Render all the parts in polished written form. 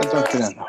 transpirando.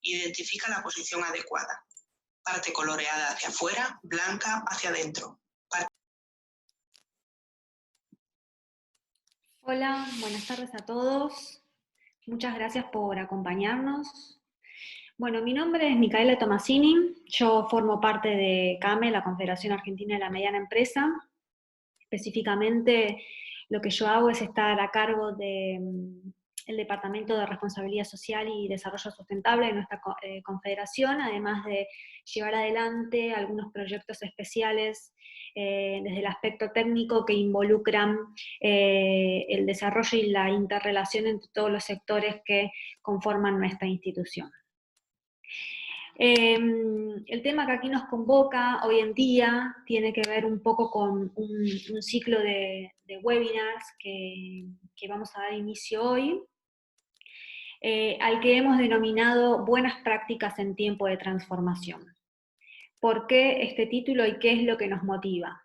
Identifica la posición adecuada. Parte coloreada hacia afuera, blanca hacia adentro. Hola, buenas tardes a todos. Muchas gracias por acompañarnos. Bueno, mi nombre es Micaela Tomasini. Yo formo parte de CAME, la Confederación Argentina de la Mediana Empresa. Específicamente, lo que yo hago es estar a cargo del Departamento de Responsabilidad Social y Desarrollo Sustentable de nuestra confederación, además de llevar adelante algunos proyectos especiales desde el aspecto técnico que involucran el desarrollo y la interrelación entre todos los sectores que conforman nuestra institución. El tema que aquí nos convoca hoy en día tiene que ver un poco con un ciclo de webinars que vamos a dar inicio hoy, al que hemos denominado Buenas Prácticas en Tiempo de Transformación. ¿Por qué este título y qué es lo que nos motiva?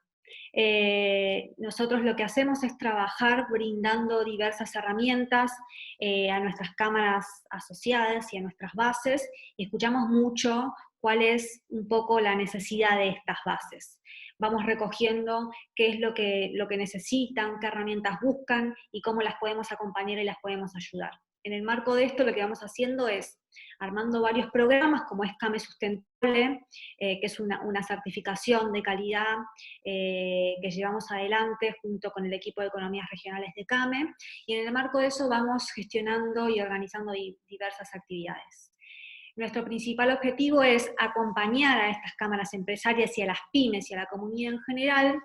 Nosotros lo que hacemos es trabajar brindando diversas herramientas a nuestras cámaras asociadas y a nuestras bases, y escuchamos mucho cuál es un poco la necesidad de estas bases. Vamos recogiendo qué es lo que necesitan, qué herramientas buscan y cómo las podemos acompañar y las podemos ayudar. En el marco de esto lo que vamos haciendo es armando varios programas, como es CAME Sustentable, que es una certificación de calidad que llevamos adelante junto con el equipo de economías regionales de CAME, y en el marco de eso vamos gestionando y organizando diversas actividades. Nuestro principal objetivo es acompañar a estas cámaras empresarias y a las pymes y a la comunidad en general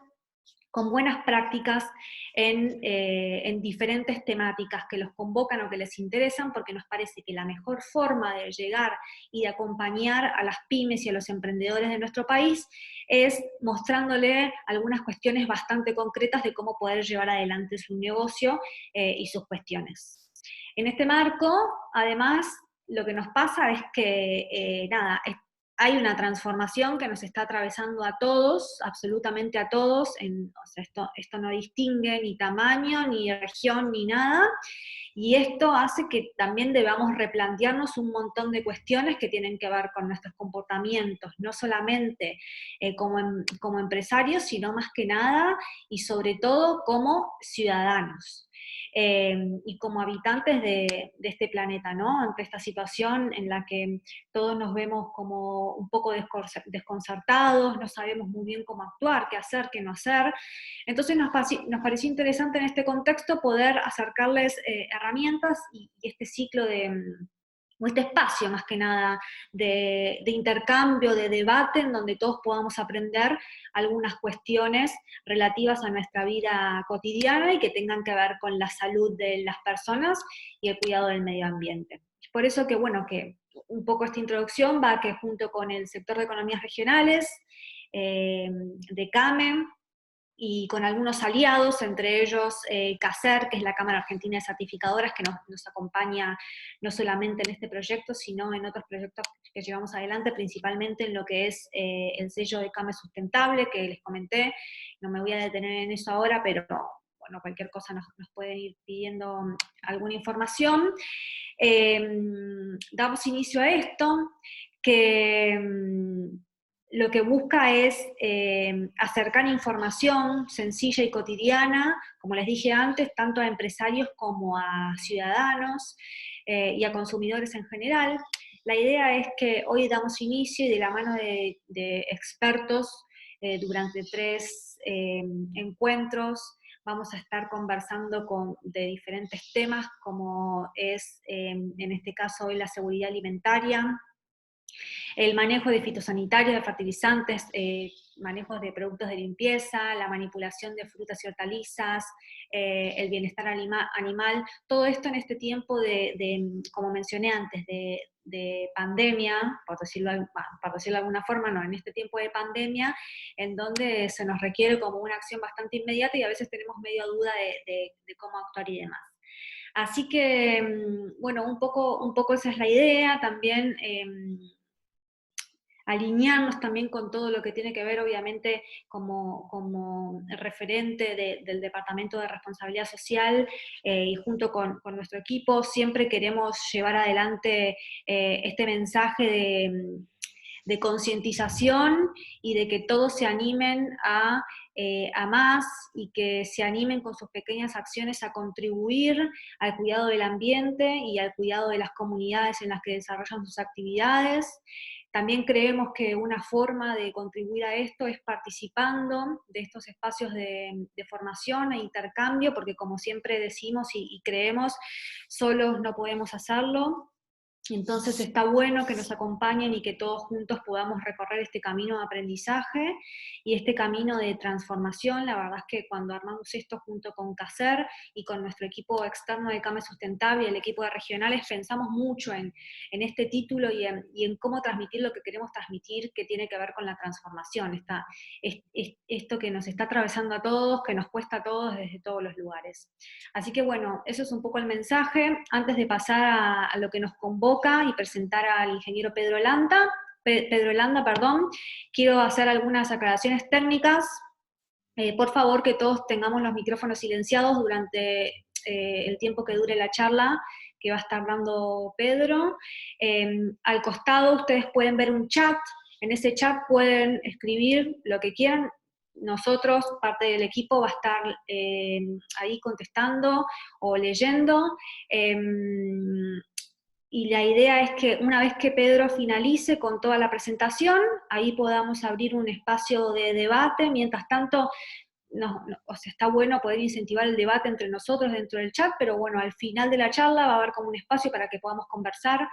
con buenas prácticas en diferentes temáticas que los convocan o que les interesan, porque nos parece que la mejor forma de llegar y de acompañar a las pymes y a los emprendedores de nuestro país es mostrándole algunas cuestiones bastante concretas de cómo poder llevar adelante su negocio y sus cuestiones. En este marco, además, lo que nos pasa es que, hay una transformación que nos está atravesando a todos, absolutamente a todos, o sea, esto no distingue ni tamaño, ni región, ni nada, y esto hace que también debamos replantearnos un montón de cuestiones que tienen que ver con nuestros comportamientos, no solamente como empresarios, sino más que nada, y sobre todo como ciudadanos. Y como habitantes de este planeta, ¿no? Ante esta situación en la que todos nos vemos como un poco desconcertados, no sabemos muy bien cómo actuar, qué hacer, qué no hacer. Entonces nos pareció interesante en este contexto poder acercarles herramientas y este ciclo o este espacio más que nada de intercambio, de debate, en donde todos podamos aprender algunas cuestiones relativas a nuestra vida cotidiana y que tengan que ver con la salud de las personas y el cuidado del medio ambiente. Por eso que, bueno, que un poco esta introducción va que junto con el sector de economías regionales, de CAME, y con algunos aliados, entre ellos CACER, que es la Cámara Argentina de Certificadoras, que nos acompaña no solamente en este proyecto, sino en otros proyectos que llevamos adelante, principalmente en lo que es el sello de CAME Sustentable, que les comenté. No me voy a detener en eso ahora, pero bueno, cualquier cosa nos pueden ir pidiendo alguna información. Damos inicio a esto, que lo que busca es acercar información sencilla y cotidiana, como les dije antes, tanto a empresarios como a ciudadanos y a consumidores en general. La idea es que hoy damos inicio y de la mano de expertos durante 3 encuentros vamos a estar conversando de diferentes temas, como es en este caso hoy la seguridad alimentaria, el manejo de fitosanitarios, de fertilizantes, manejos de productos de limpieza, la manipulación de frutas y hortalizas, el bienestar animal, todo esto en este tiempo como mencioné antes, de pandemia, por decirlo de alguna forma, no, en este tiempo de pandemia, en donde se nos requiere como una acción bastante inmediata y a veces tenemos medio duda de cómo actuar y demás. Así que, bueno, un poco esa es la idea. También alinearnos también con todo lo que tiene que ver, obviamente, como referente del Departamento de Responsabilidad Social, y junto con nuestro equipo siempre queremos llevar adelante este mensaje de concientización y de que todos se animen a más y que se animen con sus pequeñas acciones a contribuir al cuidado del ambiente y al cuidado de las comunidades en las que desarrollan sus actividades. También creemos que una forma de contribuir a esto es participando de estos espacios de formación e intercambio, porque como siempre decimos y creemos, solos no podemos hacerlo. Entonces está bueno que nos acompañen y que todos juntos podamos recorrer este camino de aprendizaje y este camino de transformación. La verdad es que cuando armamos esto junto con CACER y con nuestro equipo externo de CAME Sustentable y el equipo de regionales, pensamos mucho en este título y en cómo transmitir lo que queremos transmitir, que tiene que ver con la transformación. Esto que nos está atravesando a todos, que nos cuesta a todos desde todos los lugares. Así que bueno, eso es un poco el mensaje. Antes de pasar a lo que nos convoca y presentar al ingeniero Pedro Landa, quiero hacer algunas aclaraciones técnicas. Por favor, que todos tengamos los micrófonos silenciados durante el tiempo que dure la charla que va a estar dando Pedro. Al costado ustedes pueden ver un chat. En ese chat pueden escribir lo que quieran. Nosotros, parte del equipo, va a estar ahí contestando o leyendo. Y la idea es que una vez que Pedro finalice con toda la presentación, ahí podamos abrir un espacio de debate. Mientras tanto, o sea, está bueno poder incentivar el debate entre nosotros dentro del chat, pero bueno, al final de la charla va a haber como un espacio para que podamos conversar,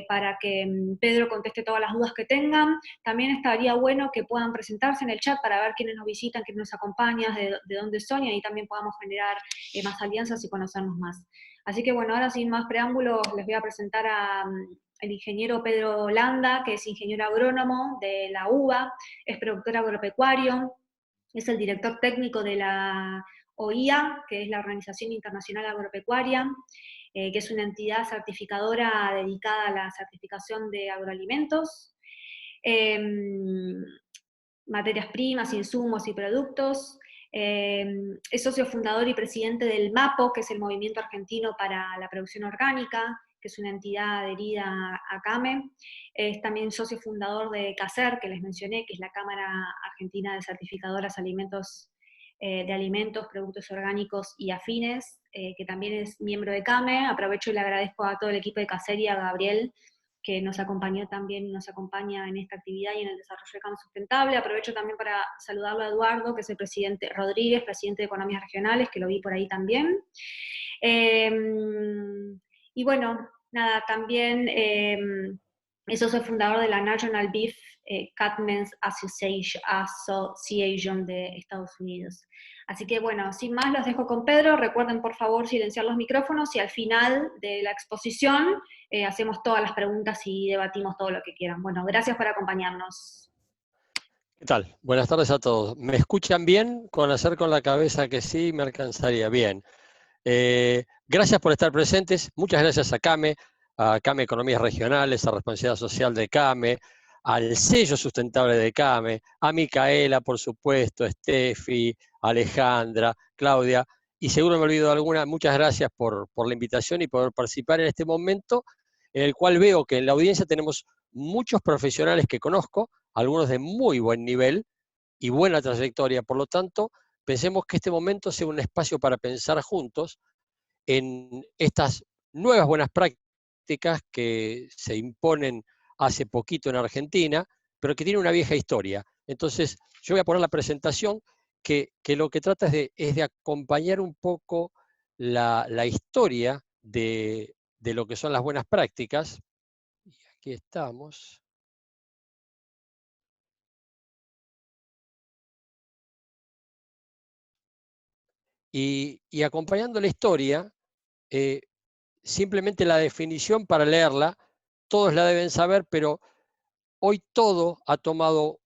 para que Pedro conteste todas las dudas que tengan. También estaría bueno que puedan presentarse en el chat para ver quiénes nos visitan, quiénes nos acompañan, de dónde son, y ahí también podamos generar más alianzas y conocernos más. Así que bueno, ahora sin más preámbulos les voy a presentar al ingeniero Pedro Landa, que es ingeniero agrónomo de la UBA, es productor agropecuario, es el director técnico de la OIA, que es la Organización Internacional Agropecuaria, que es una entidad certificadora dedicada a la certificación de agroalimentos, materias primas, insumos y productos. Es socio fundador y presidente del MAPO, que es el Movimiento Argentino para la Producción Orgánica, que es una entidad adherida a CAME. Es también socio fundador de CACER, que les mencioné, que es la Cámara Argentina de Certificadoras de Alimentos, Productos Orgánicos y Afines, que también es miembro de CAME. Aprovecho y le agradezco a todo el equipo de CACER y a Gabriel, que nos acompañó también, nos acompaña en esta actividad y en el desarrollo de CAME Sustentable. Aprovecho también para saludarlo a Eduardo, que es el presidente Rodríguez, presidente de Economías Regionales, que lo vi por ahí también. Y bueno, nada, también es socio fundador de la National Beef Cattlemen's Association de Estados Unidos. Así que bueno, sin más los dejo con Pedro. Recuerden por favor silenciar los micrófonos y al final de la exposición hacemos todas las preguntas y debatimos todo lo que quieran. Bueno, gracias por acompañarnos. ¿Qué tal? Buenas tardes a todos. ¿Me escuchan bien? Con hacer con la cabeza que sí, me alcanzaría bien. Gracias por estar presentes. Muchas gracias a CAME Economías Regionales, a Responsabilidad Social de CAME, al sello sustentable de CAME, a Micaela, por supuesto, a Steffi, a Alejandra, Claudia, y seguro me olvido de alguna. Muchas gracias por la invitación y por participar en este momento, en el cual veo que en la audiencia tenemos muchos profesionales que conozco, algunos de muy buen nivel y buena trayectoria. Por lo tanto, pensemos que este momento sea un espacio para pensar juntos en estas nuevas buenas prácticas que se imponen hace poquito en Argentina, pero que tienen una vieja historia. Entonces, yo voy a poner la presentación que lo que trata es de acompañar un poco la historia de lo que son las buenas prácticas. Y aquí estamos. Y acompañando la historia, simplemente la definición para leerla, todos la deben saber, pero hoy todo ha tomado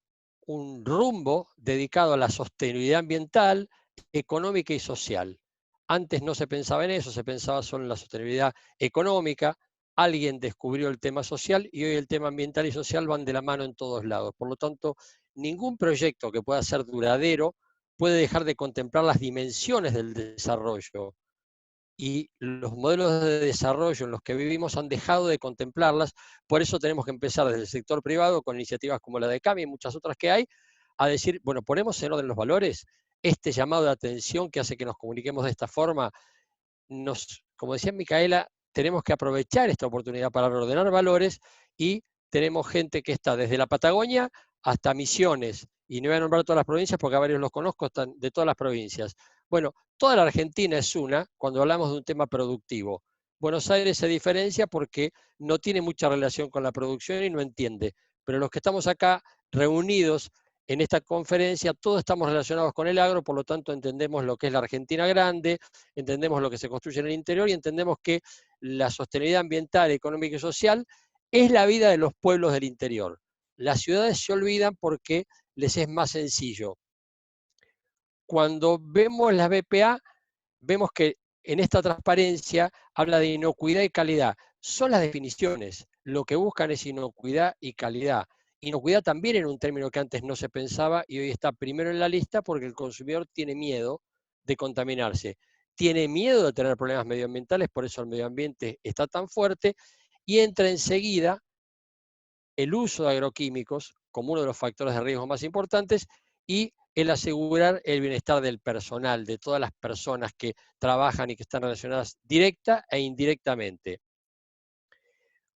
un rumbo dedicado a la sostenibilidad ambiental, económica y social. Antes no se pensaba en eso, se pensaba solo en la sostenibilidad económica, alguien descubrió el tema social y hoy el tema ambiental y social van de la mano en todos lados. Por lo tanto, ningún proyecto que pueda ser duradero puede dejar de contemplar las dimensiones del desarrollo. Y los modelos de desarrollo en los que vivimos han dejado de contemplarlas, por eso tenemos que empezar desde el sector privado, con iniciativas como la de CAMI y muchas otras que hay, a decir, bueno, ponemos en orden los valores, este llamado de atención que hace que nos comuniquemos de esta forma, como decía Micaela, tenemos que aprovechar esta oportunidad para reordenar valores y tenemos gente que está desde la Patagonia hasta Misiones, y no voy a nombrar todas las provincias porque a varios los conozco, están de todas las provincias. Bueno, toda la Argentina es una cuando hablamos de un tema productivo. Buenos Aires se diferencia porque no tiene mucha relación con la producción y no entiende, pero los que estamos acá reunidos en esta conferencia, todos estamos relacionados con el agro, por lo tanto entendemos lo que es la Argentina grande, entendemos lo que se construye en el interior y entendemos que la sostenibilidad ambiental, económica y social es la vida de los pueblos del interior. Las ciudades se olvidan porque les es más sencillo. Cuando vemos la BPA, vemos que en esta transparencia habla de inocuidad y calidad. Son las definiciones. Lo que buscan es inocuidad y calidad. Inocuidad también era un término que antes no se pensaba y hoy está primero en la lista porque el consumidor tiene miedo de contaminarse. Tiene miedo de tener problemas medioambientales, por eso el medio ambiente está tan fuerte, y entra enseguida el uso de agroquímicos como uno de los factores de riesgo más importantes y el asegurar el bienestar del personal, de todas las personas que trabajan y que están relacionadas directa e indirectamente.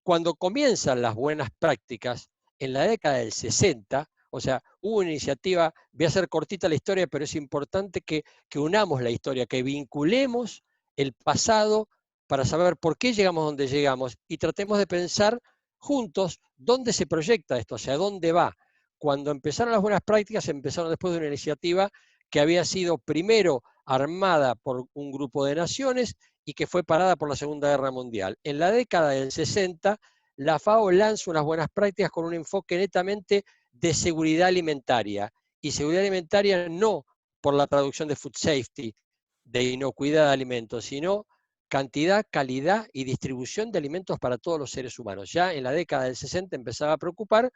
Cuando comienzan las buenas prácticas, en la década del 60, o sea, hubo una iniciativa, voy a hacer cortita la historia, pero es importante que unamos la historia, que vinculemos el pasado para saber por qué llegamos donde llegamos y tratemos de pensar juntos dónde se proyecta esto, hacia dónde va. Cuando empezaron las buenas prácticas, empezaron después de una iniciativa que había sido primero armada por un grupo de naciones y que fue parada por la Segunda Guerra Mundial. En la década del 60, la FAO lanza unas buenas prácticas con un enfoque netamente de seguridad alimentaria. Y seguridad alimentaria no por la traducción de food safety, de inocuidad de alimentos, sino cantidad, calidad y distribución de alimentos para todos los seres humanos. Ya en la década del 60 empezaba a preocupar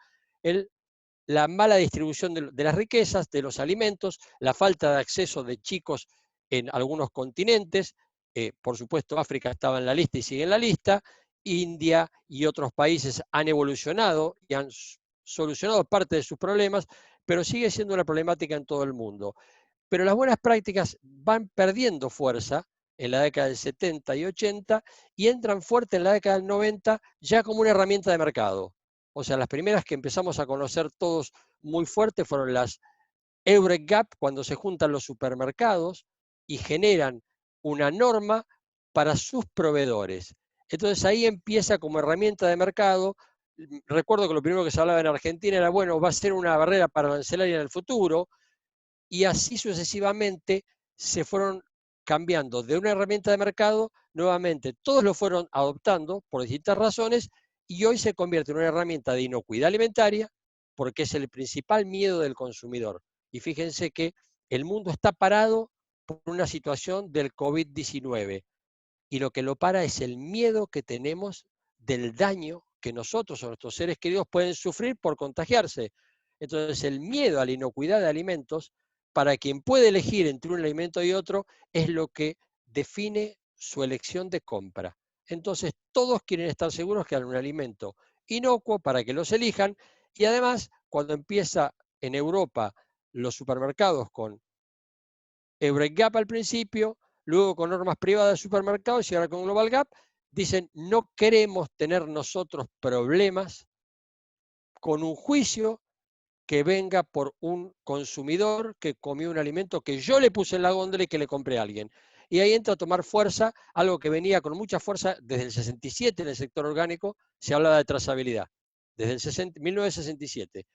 la mala distribución de las riquezas, de los alimentos, la falta de acceso de chicos en algunos continentes, por supuesto África estaba en la lista y sigue en la lista, India y otros países han evolucionado y han solucionado parte de sus problemas, pero sigue siendo una problemática en todo el mundo. Pero las buenas prácticas van perdiendo fuerza en la década del 70 y 80 y entran fuerte en la década del 90 ya como una herramienta de mercado. O sea, las primeras que empezamos a conocer todos muy fuerte fueron las Euregap, cuando se juntan los supermercados y generan una norma para sus proveedores. Entonces ahí empieza como herramienta de mercado. Recuerdo que lo primero que se hablaba en Argentina era, bueno, va a ser una barrera para arancelaria en el futuro, y así sucesivamente se fueron cambiando de una herramienta de mercado, nuevamente todos lo fueron adoptando por distintas razones, y hoy se convierte en una herramienta de inocuidad alimentaria, porque es el principal miedo del consumidor. Y fíjense que el mundo está parado por una situación del COVID-19, y lo que lo para es el miedo que tenemos del daño que nosotros o nuestros seres queridos pueden sufrir por contagiarse. Entonces, el miedo a la inocuidad de alimentos, para quien puede elegir entre un alimento y otro, es lo que define su elección de compra. Entonces, todos quieren estar seguros que hay un alimento inocuo para que los elijan, y además, cuando empieza en Europa los supermercados con Euregap al principio, luego con normas privadas de supermercados y ahora con Global Gap, dicen no queremos tener nosotros problemas con un juicio que venga por un consumidor que comió un alimento que yo le puse en la góndola y que le compré a alguien. Y ahí entra a tomar fuerza algo que venía con mucha fuerza desde el 67 en el sector orgánico, se hablaba de trazabilidad, desde el 1967.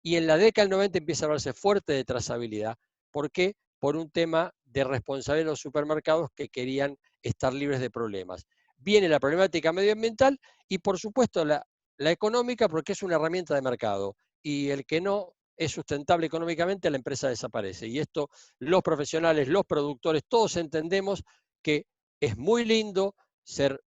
Y en la década del 90 empieza a hablarse fuerte de trazabilidad. ¿Por qué? Por un tema de responsabilidad de los supermercados que querían estar libres de problemas. Viene la problemática medioambiental y por supuesto la económica, porque es una herramienta de mercado. Y el que no es sustentable económicamente, la empresa desaparece. Y esto los profesionales, los productores, todos entendemos que es muy lindo ser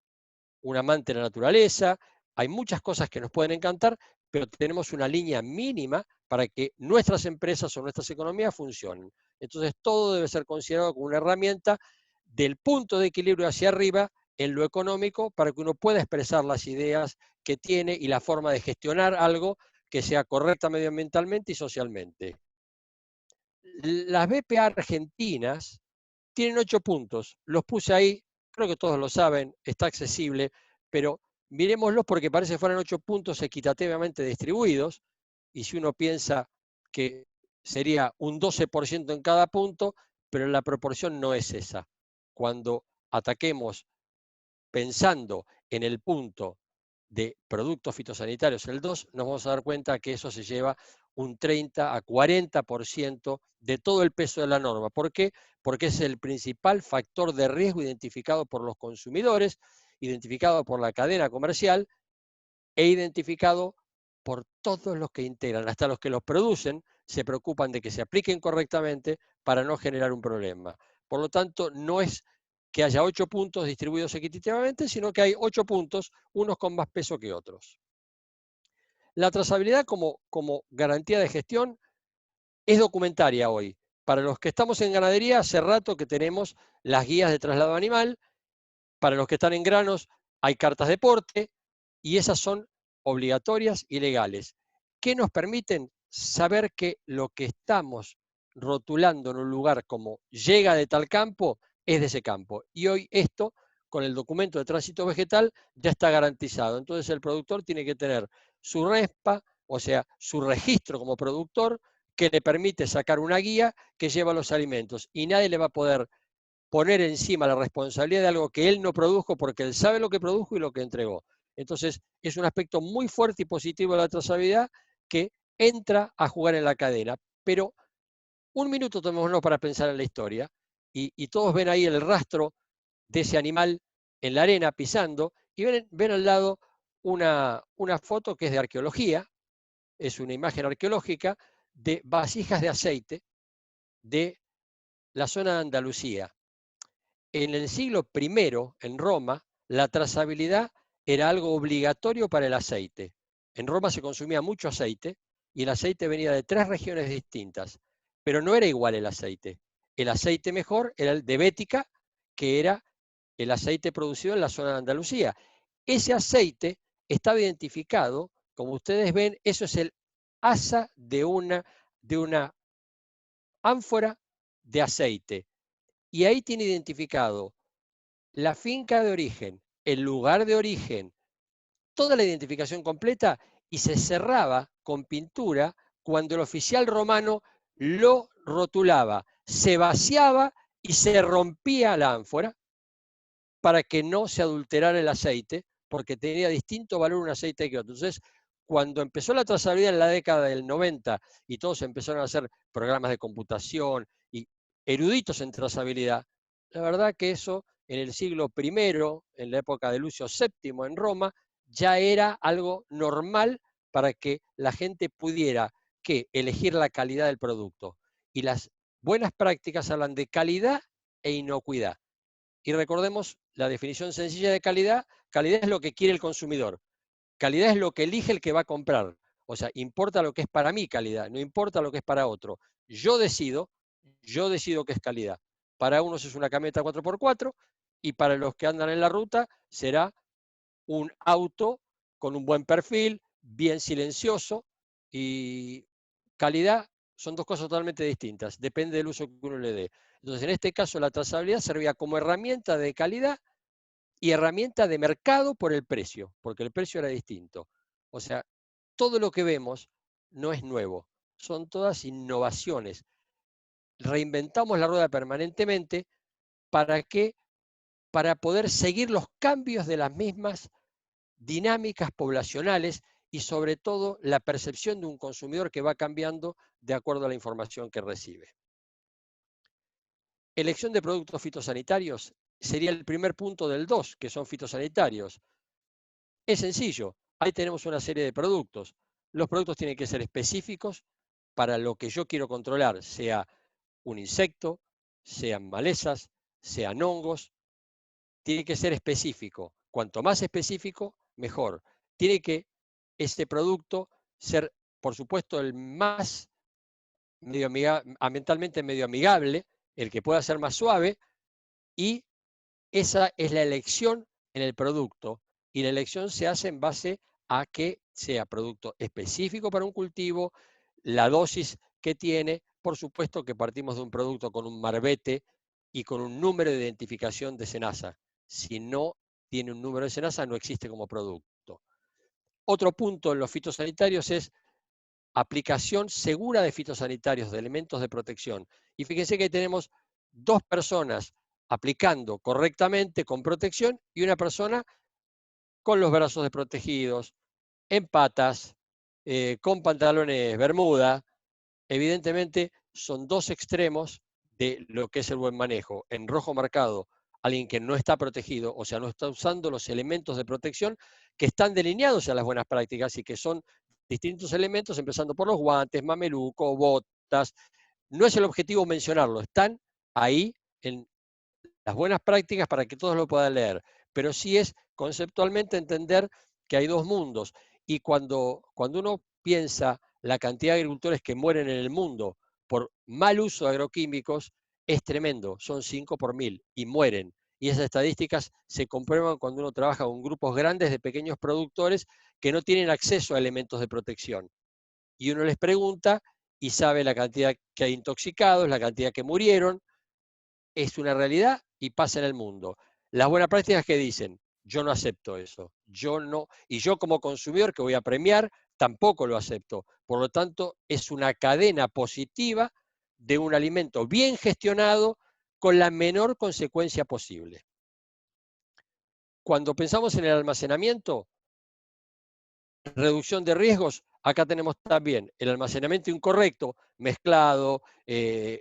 un amante de la naturaleza, hay muchas cosas que nos pueden encantar, pero tenemos una línea mínima para que nuestras empresas o nuestras economías funcionen. Entonces todo debe ser considerado como una herramienta del punto de equilibrio hacia arriba en lo económico para que uno pueda expresar las ideas que tiene y la forma de gestionar algo que sea correcta medioambientalmente y socialmente. Las BPA argentinas tienen 8 puntos, los puse ahí, creo que todos lo saben, está accesible, pero miremoslos porque parece que fueran 8 puntos equitativamente distribuidos, y si uno piensa que sería un 12% en cada punto, pero la proporción no es esa. Cuando ataquemos pensando en el punto de productos fitosanitarios, el 2, nos vamos a dar cuenta que eso se lleva un 30 a 40% de todo el peso de la norma. ¿Por qué? Porque es el principal factor de riesgo identificado por los consumidores, identificado por la cadena comercial e identificado por todos los que integran, hasta los que los producen, se preocupan de que se apliquen correctamente para no generar un problema. Por lo tanto, no es que haya 8 puntos distribuidos equitativamente, sino que hay 8 puntos, unos con más peso que otros. La trazabilidad como garantía de gestión es documentaria hoy. Para los que estamos en ganadería, hace rato que tenemos las guías de traslado animal. Para los que están en granos, hay cartas de porte, y esas son obligatorias y legales. ¿Qué nos permiten? Saber que lo que estamos rotulando en un lugar como llega de tal campo, es de ese campo. Y hoy esto, con el documento de tránsito vegetal, ya está garantizado. Entonces el productor tiene que tener su RESPA, o sea, su registro como productor, que le permite sacar una guía que lleva los alimentos. Y nadie le va a poder poner encima la responsabilidad de algo que él no produjo, porque él sabe lo que produjo y lo que entregó. Entonces, es un aspecto muy fuerte y positivo de la trazabilidad que entra a jugar en la cadena. Pero un minuto tomémonos para pensar en la historia, y todos ven ahí el rastro de ese animal en la arena pisando, y ven al lado una foto que es de arqueología, es una imagen arqueológica de vasijas de aceite de la zona de Andalucía. En el siglo I, en Roma, la trazabilidad era algo obligatorio para el aceite. En Roma se consumía mucho aceite y el aceite venía de 3 regiones distintas, pero no era igual el aceite. El aceite mejor era el de Bética, que era el aceite producido en la zona de Andalucía. Ese aceite estaba identificado, como ustedes ven, eso es el asa de una ánfora de aceite. Y ahí tiene identificado la finca de origen, el lugar de origen, toda la identificación completa, y se cerraba con pintura cuando el oficial romano lo rotulaba, se vaciaba y se rompía la ánfora para que no se adulterara el aceite, porque tenía distinto valor un aceite que otro. Entonces, cuando empezó la trazabilidad en la década del 90 y todos empezaron a hacer programas de computación y eruditos en trazabilidad, la verdad que eso en el siglo I, en la época de Lucio VII en Roma, ya era algo normal para que la gente pudiera elegir la calidad del producto. Y las buenas prácticas hablan de calidad e inocuidad. Y recordemos la definición sencilla de calidad. Calidad es lo que quiere el consumidor. Calidad es lo que elige el que va a comprar. O sea, importa lo que es para mí calidad, no importa lo que es para otro. Yo decido qué es calidad. Para unos es una camioneta 4x4 y para los que andan en la ruta será un auto con un buen perfil, bien silencioso, y calidad son dos cosas totalmente distintas, depende del uso que uno le dé. Entonces, en este caso, la trazabilidad servía como herramienta de calidad y herramienta de mercado por el precio, porque el precio era distinto. O sea, todo lo que vemos no es nuevo, son todas innovaciones. Reinventamos la rueda permanentemente para poder seguir los cambios de las mismas dinámicas poblacionales y sobre todo la percepción de un consumidor que va cambiando de acuerdo a la información que recibe. Elección de productos fitosanitarios sería el primer punto del 2, que son fitosanitarios. Es sencillo, ahí tenemos una serie de productos. Los productos tienen que ser específicos para lo que yo quiero controlar, sea un insecto, sean malezas, sean hongos. Tiene que ser específico. Cuanto más específico, mejor. Tiene que este producto ser, por supuesto, el más ambientalmente medio amigable, el que pueda ser más suave, y esa es la elección en el producto. Y la elección se hace en base a que sea producto específico para un cultivo, la dosis que tiene. Por supuesto que partimos de un producto con un marbete y con un número de identificación de SENASA. Si no tiene un número de SENASA, no existe como producto. Otro punto en los fitosanitarios es aplicación segura de fitosanitarios, de elementos de protección. Y fíjense que tenemos 2 personas aplicando correctamente con protección y una persona con los brazos desprotegidos, en patas, con pantalones bermuda. Evidentemente son 2 extremos de lo que es el buen manejo. En rojo marcado, alguien que no está protegido, o sea, no está usando los elementos de protección que están delineados a las buenas prácticas y que son distintos elementos, empezando por los guantes, mameluco, botas. No es el objetivo mencionarlo, están ahí en las buenas prácticas para que todos lo puedan leer, pero sí es conceptualmente entender que hay 2 mundos. Y cuando uno piensa la cantidad de agricultores que mueren en el mundo por mal uso de agroquímicos, es tremendo, son 5 por 1000 y mueren. Y esas estadísticas se comprueban cuando uno trabaja con grupos grandes de pequeños productores que no tienen acceso a elementos de protección. Y uno les pregunta y sabe la cantidad que hay intoxicados, la cantidad que murieron. Es una realidad y pasa en el mundo. Las buenas prácticas que dicen, yo no acepto eso, yo no, y yo como consumidor que voy a premiar, tampoco lo acepto. Por lo tanto, es una cadena positiva de un alimento bien gestionado con la menor consecuencia posible. Cuando pensamos en el almacenamiento, reducción de riesgos, acá tenemos también el almacenamiento incorrecto, mezclado,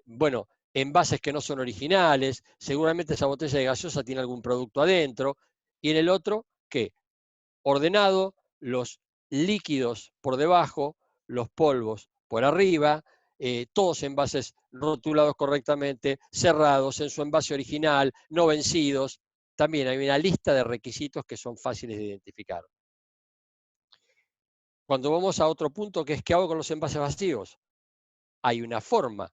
bueno, envases que no son originales, seguramente esa botella de gaseosa tiene algún producto adentro, y en el otro, ¿qué? Ordenado, los líquidos por debajo, los polvos por arriba, todos envases rotulados correctamente, cerrados en su envase original, no vencidos. También hay una lista de requisitos que son fáciles de identificar. Cuando vamos a otro punto, que es ¿qué hago con los envases vacíos? Hay una forma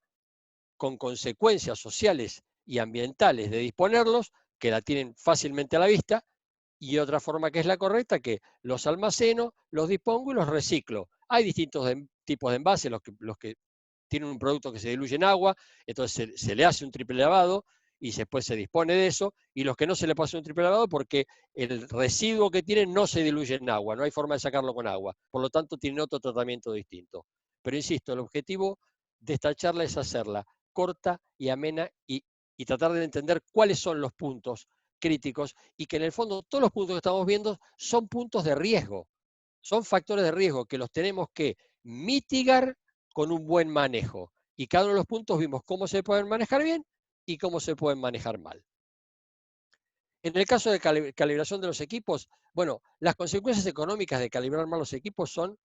con consecuencias sociales y ambientales de disponerlos, que la tienen fácilmente a la vista, y otra forma que es la correcta, que los almaceno, los dispongo y los reciclo. Hay distintos tipos de envases, los que tienen un producto que se diluye en agua, entonces se le hace un triple lavado y después se dispone de eso, y los que no se le puede hacer un triple lavado porque el residuo que tienen no se diluye en agua, no hay forma de sacarlo con agua, por lo tanto tienen otro tratamiento distinto. Pero insisto, el objetivo de esta charla es hacerla corta y amena y tratar de entender cuáles son los puntos críticos y que en el fondo todos los puntos que estamos viendo son puntos de riesgo, son factores de riesgo que los tenemos que mitigar con un buen manejo. Y cada uno de los puntos vimos cómo se pueden manejar bien y cómo se pueden manejar mal. En el caso de calibración de los equipos, bueno, las consecuencias económicas de calibrar mal los equipos son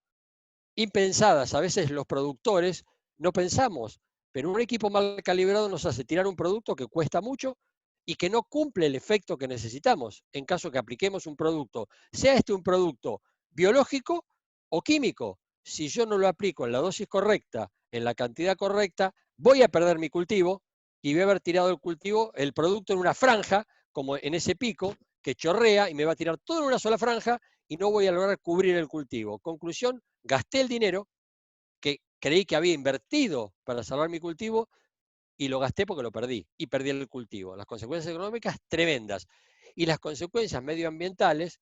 impensadas. A veces los productores no pensamos, pero un equipo mal calibrado nos hace tirar un producto que cuesta mucho y que no cumple el efecto que necesitamos en caso que apliquemos un producto, sea este un producto biológico o químico. Si yo no lo aplico en la dosis correcta, en la cantidad correcta, voy a perder mi cultivo y voy a haber tirado el cultivo, el producto en una franja, como en ese pico, que chorrea y me va a tirar todo en una sola franja y no voy a lograr cubrir el cultivo. Conclusión, gasté el dinero que creí que había invertido para salvar mi cultivo y lo gasté porque lo perdí y perdí el cultivo. Las consecuencias económicas tremendas y las consecuencias medioambientales,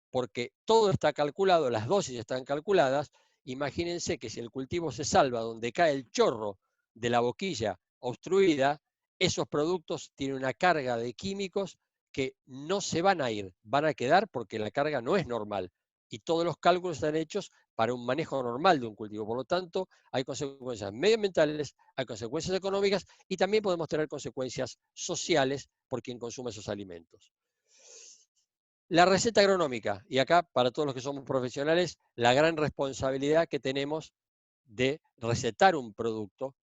porque todo está calculado, las dosis están calculadas. Imagínense que si el cultivo se salva donde cae el chorro de la boquilla obstruida, esos productos tienen una carga de químicos que no se van a ir, van a quedar porque la carga no es normal. Y todos los cálculos están hechos para un manejo normal de un cultivo. Por lo tanto, hay consecuencias medioambientales, hay consecuencias económicas y también podemos tener consecuencias sociales por quien consume esos alimentos. La receta agronómica, y acá para todos los que somos profesionales, la gran responsabilidad que tenemos de recetar un producto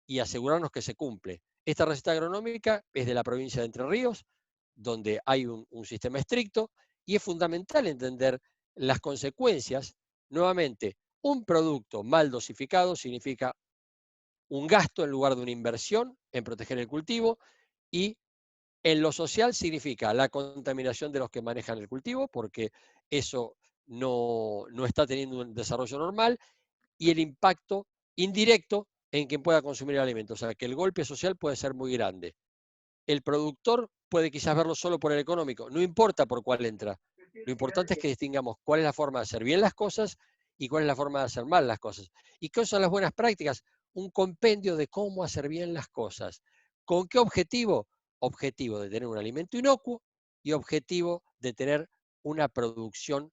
y asegurarnos que se cumple. Esta receta agronómica es de la provincia de Entre Ríos, donde hay un sistema estricto, y es fundamental entender las consecuencias. Nuevamente, un producto mal dosificado significa un gasto en lugar de una inversión en proteger el cultivo, y en lo social significa la contaminación de los que manejan el cultivo, porque eso no está teniendo un desarrollo normal, y el impacto indirecto en quien pueda consumir el alimento. O sea, que el golpe social puede ser muy grande. El productor puede quizás verlo solo por el económico, no importa por cuál entra. Lo importante es que distingamos cuál es la forma de hacer bien las cosas y cuál es la forma de hacer mal las cosas. ¿Y qué son las buenas prácticas? Un compendio de cómo hacer bien las cosas. ¿Con qué objetivo? Objetivo de tener un alimento inocuo y objetivo de tener una producción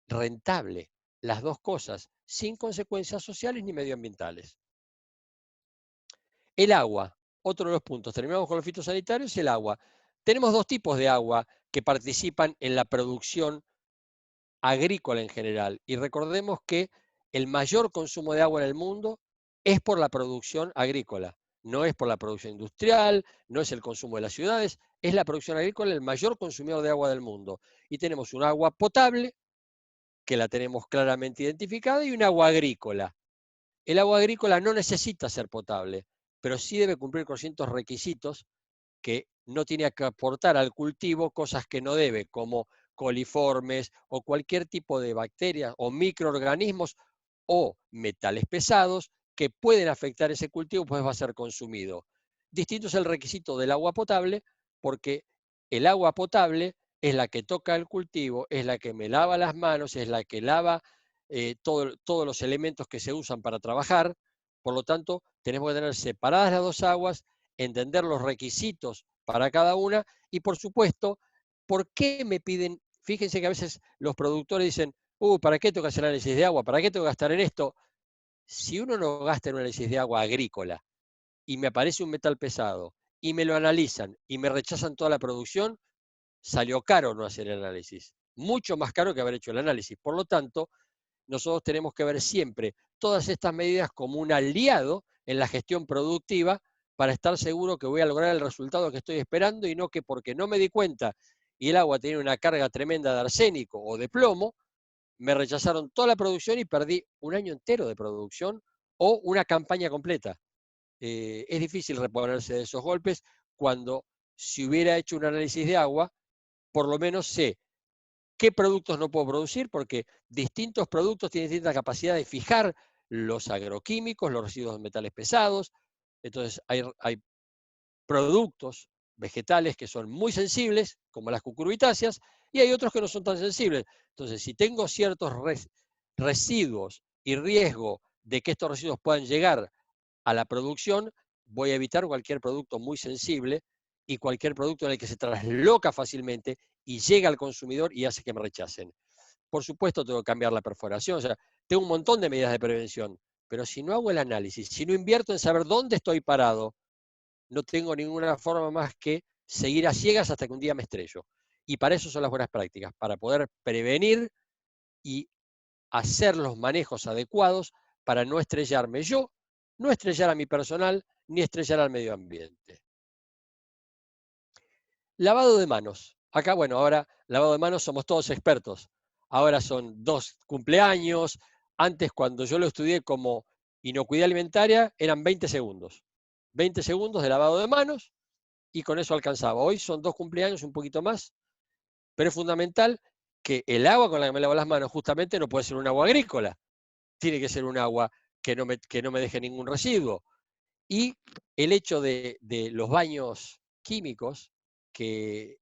rentable. Las dos cosas, sin consecuencias sociales ni medioambientales. El agua, otro de los puntos. Terminamos con los fitosanitarios, el agua. Tenemos dos tipos de agua que participan en la producción agrícola en general. Y recordemos que el mayor consumo de agua en el mundo es por la producción agrícola. No es por la producción industrial, no es el consumo de las ciudades, es la producción agrícola el mayor consumidor de agua del mundo. Y tenemos un agua potable, que la tenemos claramente identificada, y un agua agrícola. El agua agrícola no necesita ser potable, pero sí debe cumplir con ciertos requisitos que no tiene que aportar al cultivo cosas que no debe, como coliformes o cualquier tipo de bacterias o microorganismos o metales pesados que pueden afectar ese cultivo, pues va a ser consumido. Distinto es el requisito del agua potable, porque el agua potable es la que toca el cultivo, es la que me lava las manos, es la que lava todos los elementos que se usan para trabajar. Por lo tanto, tenemos que tener separadas las dos aguas, entender los requisitos para cada una y, por supuesto, ¿por qué me piden? Fíjense que a veces los productores dicen, ¿para qué tengo que hacer análisis de agua? ¿Para qué tengo que gastar en esto? Si uno no gasta en un análisis de agua agrícola y me aparece un metal pesado y me lo analizan y me rechazan toda la producción, salió caro no hacer el análisis. Mucho más caro que haber hecho el análisis. Por lo tanto, nosotros tenemos que ver siempre todas estas medidas como un aliado en la gestión productiva para estar seguro que voy a lograr el resultado que estoy esperando, y no que porque no me di cuenta y el agua tiene una carga tremenda de arsénico o de plomo, me rechazaron toda la producción y perdí un año entero de producción o una campaña completa. Es difícil reponerse de esos golpes cuando, si hubiera hecho un análisis de agua, por lo menos sé qué productos no puedo producir, porque distintos productos tienen distinta capacidad de fijar los agroquímicos, los residuos de metales pesados. Entonces hay productos vegetales que son muy sensibles, como las cucurbitáceas, y hay otros que no son tan sensibles. Entonces, si tengo ciertos residuos y riesgo de que estos residuos puedan llegar a la producción, voy a evitar cualquier producto muy sensible y cualquier producto en el que se trasloca fácilmente y llega al consumidor y hace que me rechacen. Por supuesto, tengo que cambiar la perforación, o sea, tengo un montón de medidas de prevención, pero si no hago el análisis, si no invierto en saber dónde estoy parado, no tengo ninguna forma más que seguir a ciegas hasta que un día me estrello. Y para eso son las buenas prácticas, para poder prevenir y hacer los manejos adecuados para no estrellarme yo, no estrellar a mi personal, ni estrellar al medio ambiente. Lavado de manos. Acá, bueno, ahora lavado de manos somos todos expertos. Ahora son 2 cumpleaños. Antes, cuando yo lo estudié como inocuidad alimentaria, eran 20 segundos. 20 segundos de lavado de manos y con eso alcanzaba. Hoy son 2 cumpleaños, un poquito más, pero es fundamental que el agua con la que me lavo las manos justamente no puede ser un agua agrícola. Tiene que ser un agua que no me deje ningún residuo. Y el hecho de los baños químicos que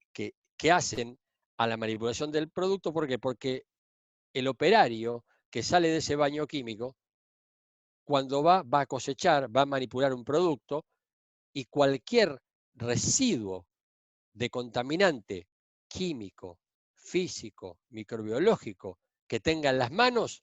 hacen a la manipulación del producto, ¿por qué? Porque el operario que sale de ese baño químico, cuando va a cosechar, va a manipular un producto, y cualquier residuo de contaminante químico, físico, microbiológico que tenga en las manos,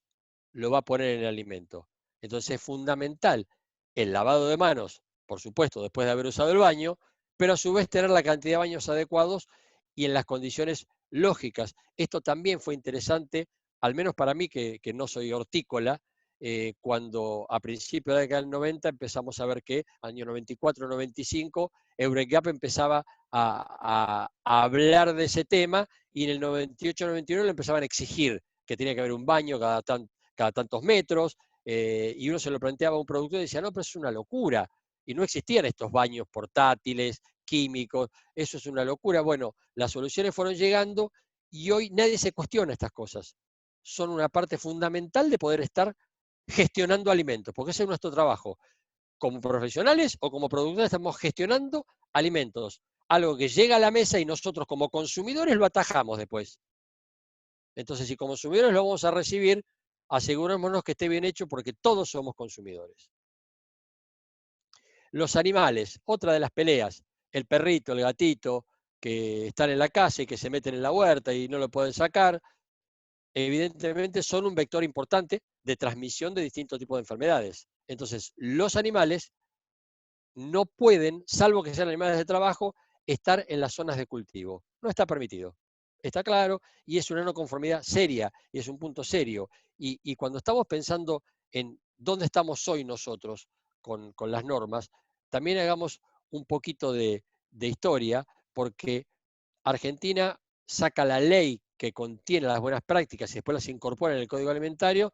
lo va a poner en el alimento. Entonces es fundamental el lavado de manos, por supuesto, después de haber usado el baño, pero a su vez tener la cantidad de baños adecuados y en las condiciones lógicas. Esto también fue interesante, al menos para mí, que no soy hortícola, cuando a principios de la década del 90 empezamos a ver que año 94, 95, EURECAP empezaba a hablar de ese tema, y en el 98, 99 le empezaban a exigir que tenía que haber un baño cada tantos metros, y uno se lo planteaba a un productor y decía, no, pero es una locura, y no existían estos baños portátiles, químicos, eso es una locura. Bueno, las soluciones fueron llegando y hoy nadie se cuestiona estas cosas. Son una parte fundamental de poder estar gestionando alimentos, porque ese es nuestro trabajo. Como profesionales o como productores estamos gestionando alimentos, algo que llega a la mesa y nosotros como consumidores lo atajamos después. Entonces, si como consumidores lo vamos a recibir, asegurémonos que esté bien hecho, porque todos somos consumidores. Los animales, otra de las peleas, el perrito, el gatito, que están en la casa y que se meten en la huerta y no lo pueden sacar, evidentemente son un vector importante de transmisión de distintos tipos de enfermedades. Entonces, los animales no pueden, salvo que sean animales de trabajo, estar en las zonas de cultivo. No está permitido. Está claro, y es una no conformidad seria, y es un punto serio. Y cuando estamos pensando en dónde estamos hoy nosotros con las normas, también hagamos un poquito de historia, porque Argentina saca la ley que contiene las buenas prácticas y después las incorpora en el Código Alimentario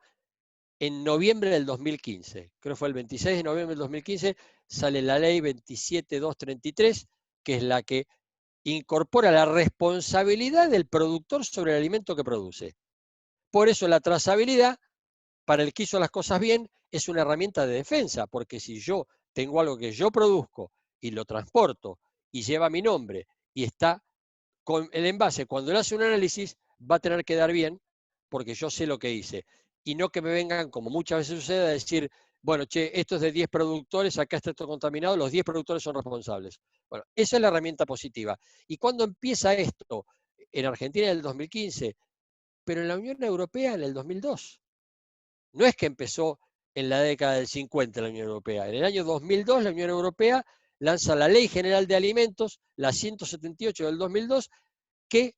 en noviembre del 2015. Creo que fue el 26 de noviembre del 2015, sale la ley 27233, que es la que incorpora la responsabilidad del productor sobre el alimento que produce. Por eso la trazabilidad, para el que hizo las cosas bien, es una herramienta de defensa, porque si yo tengo algo que yo produzco y lo transporto y lleva mi nombre y está con el envase, cuando él hace un análisis, va a tener que dar bien, porque yo sé lo que hice. Y no que me vengan, como muchas veces sucede, a decir, bueno, che, esto es de 10 productores, acá está esto contaminado, los 10 productores son responsables. Bueno, esa es la herramienta positiva. ¿Y cuándo empieza esto? En Argentina en el 2015, pero en la Unión Europea en el 2002. No es que empezó en la década del 50 la Unión Europea. En el año 2002 la Unión Europea lanza la Ley General de Alimentos, la 178 del 2002, que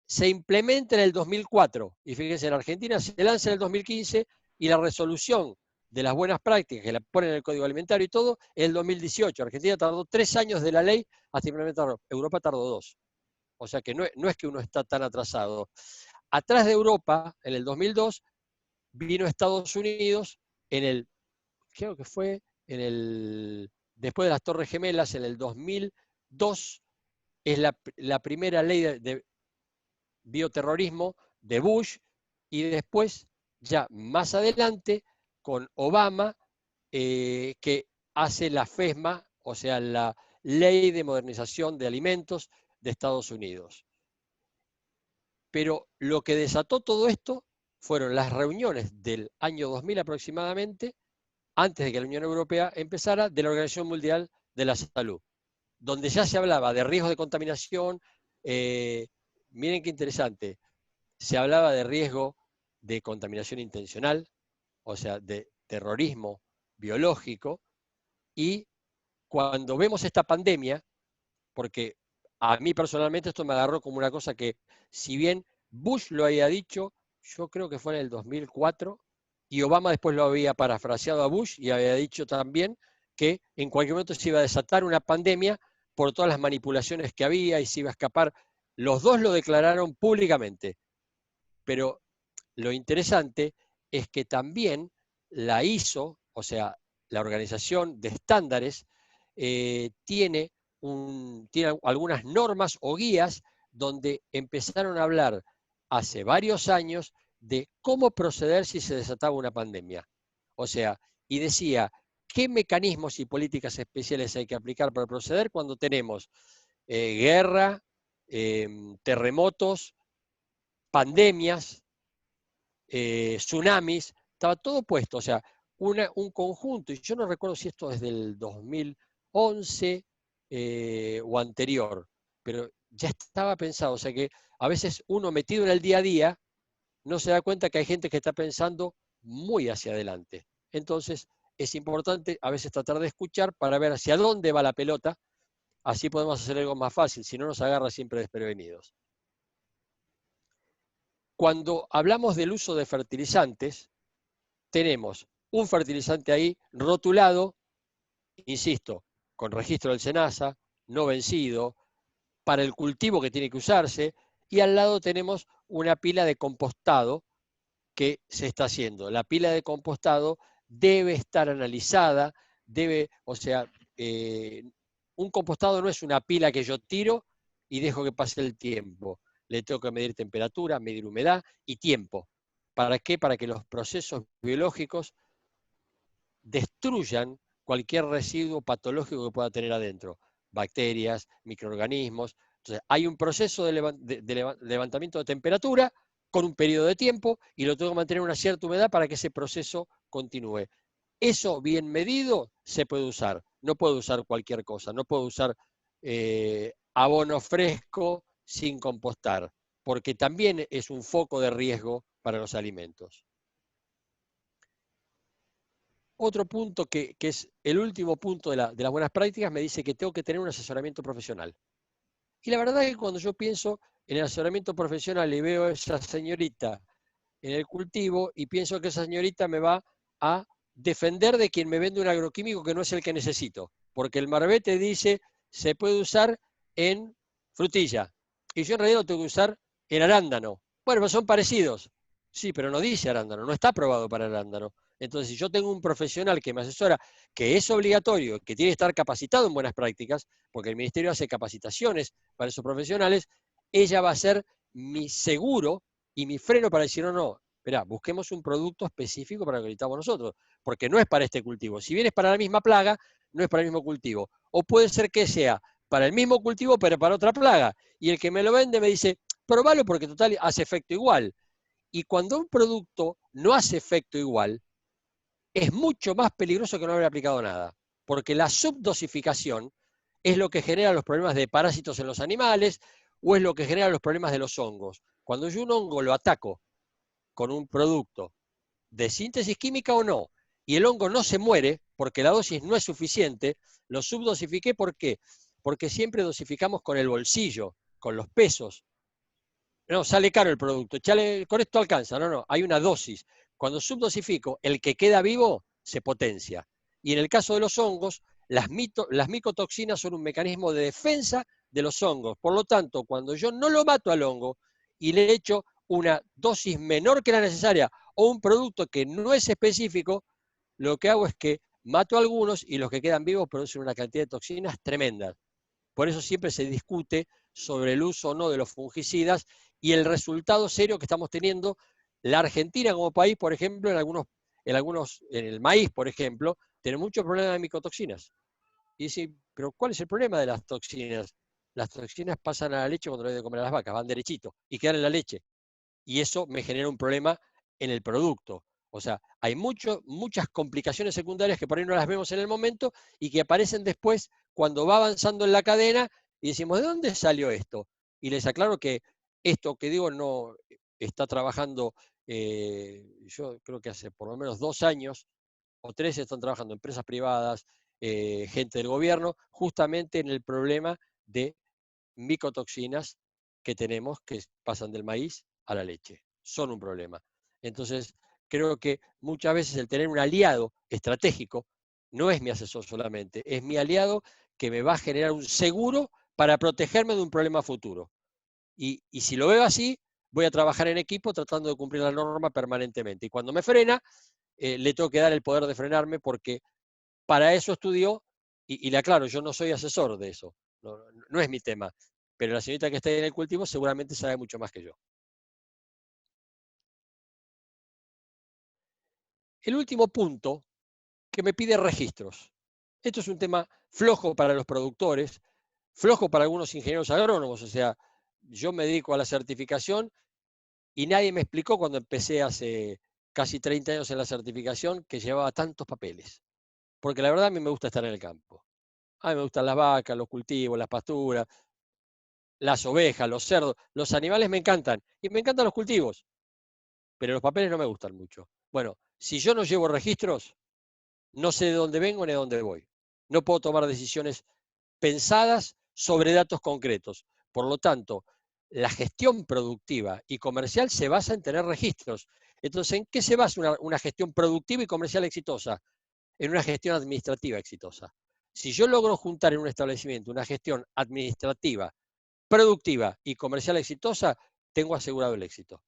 se implementa en el 2004. Y fíjense, en Argentina se lanza en el 2015 y la resolución de las buenas prácticas, que la ponen en el Código Alimentario y todo, en el 2018. Argentina tardó 3 años de la ley hasta implementarlo. Europa tardó 2. O sea que no es que uno está tan atrasado. Atrás de Europa, en el 2002, vino Estados Unidos creo que fue después de las Torres Gemelas, en el 2002, es la primera ley de bioterrorismo de Bush, y después, ya más adelante, con Obama, que hace la FESMA, o sea, la Ley de Modernización de Alimentos de Estados Unidos. Pero lo que desató todo esto fueron las reuniones del año 2000 aproximadamente, antes de que la Unión Europea empezara, de la Organización Mundial de la Salud, donde ya se hablaba de riesgos de contaminación. Miren qué interesante, se hablaba de riesgo de contaminación intencional, o sea, de terrorismo biológico, y cuando vemos esta pandemia, porque a mí personalmente esto me agarró como una cosa que, si bien Bush lo había dicho, yo creo que fue en el 2004, y Obama después lo había parafraseado a Bush y había dicho también que en cualquier momento se iba a desatar una pandemia por todas las manipulaciones que había y se iba a escapar. Los dos lo declararon públicamente, pero lo interesante es que también la ISO, o sea, la organización de estándares, tiene algunas normas o guías donde empezaron a hablar hace varios años de cómo proceder si se desataba una pandemia. O sea, y decía, ¿qué mecanismos y políticas especiales hay que aplicar para proceder cuando tenemos guerra, terremotos, pandemias, tsunamis? Estaba todo puesto, o sea, un conjunto, y yo no recuerdo si esto es del 2011 o anterior, pero ya estaba pensado, o sea que a veces uno metido en el día a día no se da cuenta que hay gente que está pensando muy hacia adelante. Entonces es importante a veces tratar de escuchar para ver hacia dónde va la pelota, así podemos hacer algo más fácil, si no nos agarra siempre desprevenidos. Cuando hablamos del uso de fertilizantes, tenemos un fertilizante ahí rotulado, insisto, con registro del SENASA, no vencido, para el cultivo que tiene que usarse, y al lado tenemos una pila de compostado que se está haciendo. La pila de compostado debe estar analizada, o sea, un compostado no es una pila que yo tiro y dejo que pase el tiempo. Le tengo que medir temperatura, medir humedad y tiempo. ¿Para qué? Para que los procesos biológicos destruyan cualquier residuo patológico que pueda tener adentro, bacterias, microorganismos. Entonces, hay un proceso de levantamiento de temperatura con un periodo de tiempo y lo tengo que mantener una cierta humedad para que ese proceso continúe. Eso bien medido se puede usar. No puedo usar cualquier cosa, no puedo usar abono fresco sin compostar, porque también es un foco de riesgo para los alimentos. Otro punto que es el último punto de las buenas prácticas, me dice que tengo que tener un asesoramiento profesional. Y la verdad es que cuando yo pienso en el asesoramiento profesional y veo a esa señorita en el cultivo y pienso que esa señorita me va a defender de quien me vende un agroquímico que no es el que necesito, porque el Marbete dice se puede usar en frutilla y yo en realidad lo tengo que usar en arándano. Bueno, pues son parecidos. Sí, pero no dice arándano, no está aprobado para arándano. Entonces, si yo tengo un profesional que me asesora, que es obligatorio, que tiene que estar capacitado en buenas prácticas, porque el Ministerio hace capacitaciones para esos profesionales, ella va a ser mi seguro y mi freno para decir, no, esperá, busquemos un producto específico para lo que necesitamos nosotros, porque no es para este cultivo. Si bien es para la misma plaga, no es para el mismo cultivo. O puede ser que sea para el mismo cultivo, pero para otra plaga. Y el que me lo vende me dice, probalo porque total hace efecto igual. Y cuando un producto no hace efecto igual, es mucho más peligroso que no haber aplicado nada. Porque la subdosificación es lo que genera los problemas de parásitos en los animales o es lo que genera los problemas de los hongos. Cuando yo un hongo lo ataco con un producto de síntesis química o no, y el hongo no se muere porque la dosis no es suficiente, lo subdosifiqué. ¿Por qué? Porque siempre dosificamos con el bolsillo, con los pesos. No, sale caro el producto, con esto alcanza. No, hay una dosis. Cuando subdosifico, el que queda vivo se potencia. Y en el caso de los hongos, las micotoxinas son un mecanismo de defensa de los hongos. Por lo tanto, cuando yo no lo mato al hongo y le echo una dosis menor que la necesaria o un producto que no es específico, lo que hago es que mato a algunos y los que quedan vivos producen una cantidad de toxinas tremendas. Por eso siempre se discute sobre el uso o no de los fungicidas y el resultado serio que estamos teniendo. La Argentina como país, por ejemplo, en el maíz, por ejemplo, tiene muchos problemas de micotoxinas. Y dicen, pero ¿cuál es el problema de las toxinas? Las toxinas pasan a la leche cuando le doy de comer a las vacas, van derechito y quedan en la leche. Y eso me genera un problema en el producto. O sea, hay muchas complicaciones secundarias que por ahí no las vemos en el momento y que aparecen después cuando va avanzando en la cadena y decimos, ¿de dónde salió esto? Y les aclaro que esto que digo no está trabajando, yo creo que hace por lo menos 2 años o 3 están trabajando empresas privadas, gente del gobierno, justamente en el problema de micotoxinas que tenemos que pasan del maíz a la leche. Son un problema. Entonces, creo que muchas veces el tener un aliado estratégico no es mi asesor solamente, es mi aliado que me va a generar un seguro para protegerme de un problema futuro. Y si lo veo así, voy a trabajar en equipo tratando de cumplir la norma permanentemente. Y cuando me frena, le tengo que dar el poder de frenarme porque para eso estudió, y le aclaro, yo no soy asesor de eso, no es mi tema, pero la señorita que está en el cultivo seguramente sabe mucho más que yo. El último punto que me pide registros. Esto es un tema flojo para los productores, flojo para algunos ingenieros agrónomos, o sea, yo me dedico a la certificación y nadie me explicó cuando empecé hace casi 30 años en la certificación que llevaba tantos papeles. Porque la verdad a mí me gusta estar en el campo. A mí me gustan las vacas, los cultivos, las pasturas, las ovejas, los cerdos, los animales me encantan. Y me encantan los cultivos, pero los papeles no me gustan mucho. Bueno, si yo no llevo registros, no sé de dónde vengo ni a dónde voy. No puedo tomar decisiones pensadas sobre datos concretos. Por lo tanto, la gestión productiva y comercial se basa en tener registros. Entonces, ¿en qué se basa una gestión productiva y comercial exitosa? En una gestión administrativa exitosa. Si yo logro juntar en un establecimiento una gestión administrativa, productiva y comercial exitosa, tengo asegurado el éxito.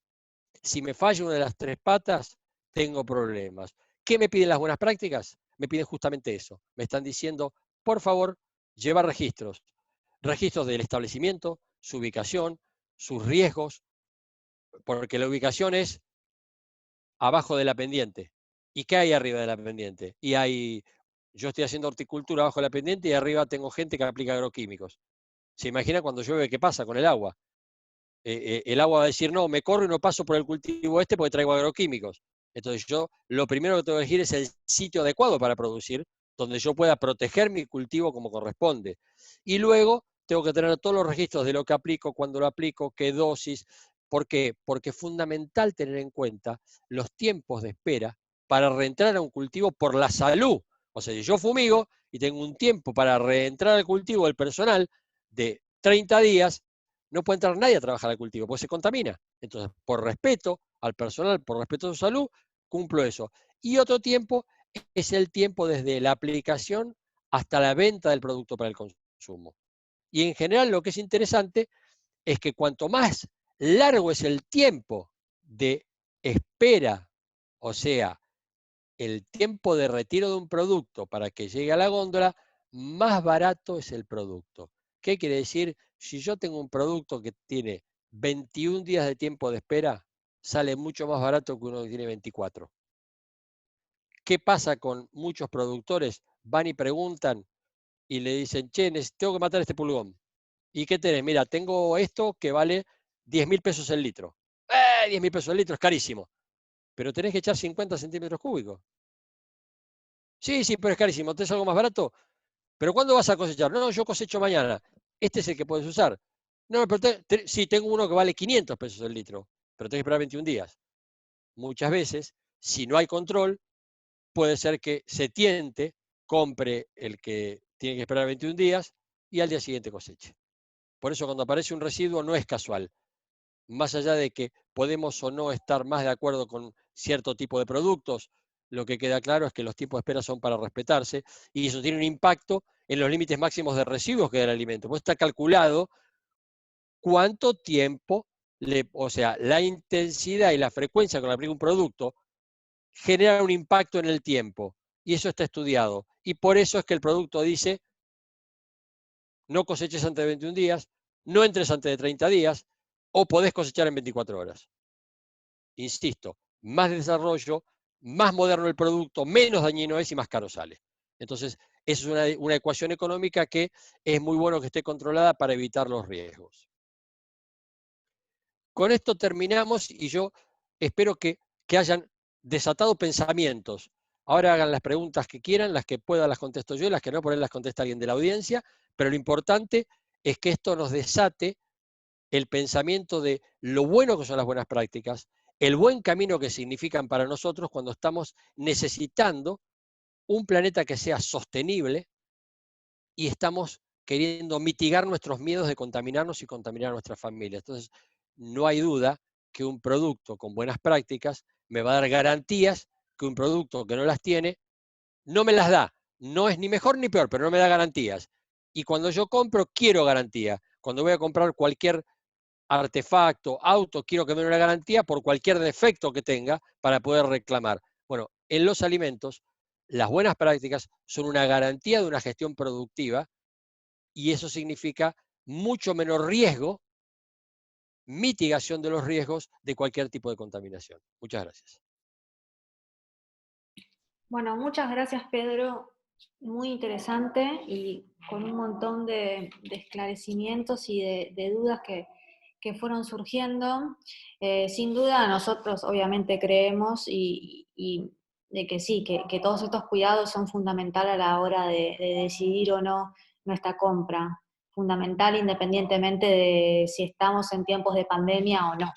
Si me falla una de las tres patas, tengo problemas. ¿Qué me piden las buenas prácticas? Me piden justamente eso. Me están diciendo, por favor, lleva registros. Registros del establecimiento, su ubicación, sus riesgos, porque la ubicación es abajo de la pendiente. ¿Y qué hay arriba de la pendiente? Yo estoy haciendo horticultura abajo de la pendiente y arriba tengo gente que aplica agroquímicos. ¿Se imagina cuando llueve qué pasa con el agua? El agua va a decir, no, me corro y no paso por el cultivo este porque traigo agroquímicos. Entonces yo lo primero que tengo que elegir es el sitio adecuado para producir, donde yo pueda proteger mi cultivo como corresponde. Y luego tengo que tener todos los registros de lo que aplico, cuándo lo aplico, qué dosis. ¿Por qué? Porque es fundamental tener en cuenta los tiempos de espera para reentrar a un cultivo por la salud. O sea, si yo fumigo y tengo un tiempo para reentrar al cultivo del personal de 30 días, no puede entrar nadie a trabajar al cultivo, porque se contamina. Entonces, por respeto al personal, por respeto a su salud, cumplo eso. Y otro tiempo es el tiempo desde la aplicación hasta la venta del producto para el consumo. Y en general lo que es interesante es que cuanto más largo es el tiempo de espera, o sea, el tiempo de retiro de un producto para que llegue a la góndola, más barato es el producto. ¿Qué quiere decir? Si yo tengo un producto que tiene 21 días de tiempo de espera, sale mucho más barato que uno que tiene 24. ¿Qué pasa con muchos productores? Van y preguntan y le dicen, che, tengo que matar este pulgón. ¿Y qué tenés? Mira, tengo esto que vale 10.000 pesos el litro. 10.000 pesos el litro es carísimo. Pero tenés que echar 50 centímetros cúbicos. Sí, sí, pero es carísimo. ¿Tenés algo más barato? ¿Pero cuándo vas a cosechar? No, yo cosecho mañana. Este es el que puedes usar. No, pero sí, tengo uno que vale 500 pesos el litro, pero tengo que esperar 21 días. Muchas veces, si no hay control, puede ser que se tiente, compre el que tiene que esperar 21 días y al día siguiente coseche. Por eso cuando aparece un residuo no es casual. Más allá de que podemos o no estar más de acuerdo con cierto tipo de productos, lo que queda claro es que los tiempos de espera son para respetarse y eso tiene un impacto en los límites máximos de residuos que da el alimento. Pues está calculado cuánto tiempo, o sea, la intensidad y la frecuencia con la que aplica un producto genera un impacto en el tiempo. Y eso está estudiado. Y por eso es que el producto dice, no coseches antes de 21 días, no entres antes de 30 días, o podés cosechar en 24 horas. Insisto, más desarrollo, más moderno el producto, menos dañino es y más caro sale. Entonces, esa es una ecuación económica que es muy bueno que esté controlada para evitar los riesgos. Con esto terminamos y yo espero que hayan desatado pensamientos. Ahora hagan las preguntas que quieran, las que pueda las contesto yo, las que no por ahí las contesta alguien de la audiencia, pero lo importante es que esto nos desate el pensamiento de lo bueno que son las buenas prácticas, el buen camino que significan para nosotros cuando estamos necesitando un planeta que sea sostenible y estamos queriendo mitigar nuestros miedos de contaminarnos y contaminar a nuestra familia. Entonces, no hay duda que un producto con buenas prácticas me va a dar garantías que un producto que no las tiene no me las da. No es ni mejor ni peor, pero no me da garantías. Y cuando yo compro, quiero garantía. Cuando voy a comprar cualquier artefacto, auto, quiero que me dé una garantía por cualquier defecto que tenga para poder reclamar. Bueno, en los alimentos, las buenas prácticas son una garantía de una gestión productiva y eso significa mucho menos riesgo, mitigación de los riesgos de cualquier tipo de contaminación. Muchas gracias. Bueno, muchas gracias, Pedro. Muy interesante y con un montón de esclarecimientos y de dudas que fueron surgiendo. Sin duda, nosotros obviamente creemos y de que sí, que todos estos cuidados son fundamentales a la hora de decidir o no nuestra compra. Fundamental independientemente de si estamos en tiempos de pandemia o no.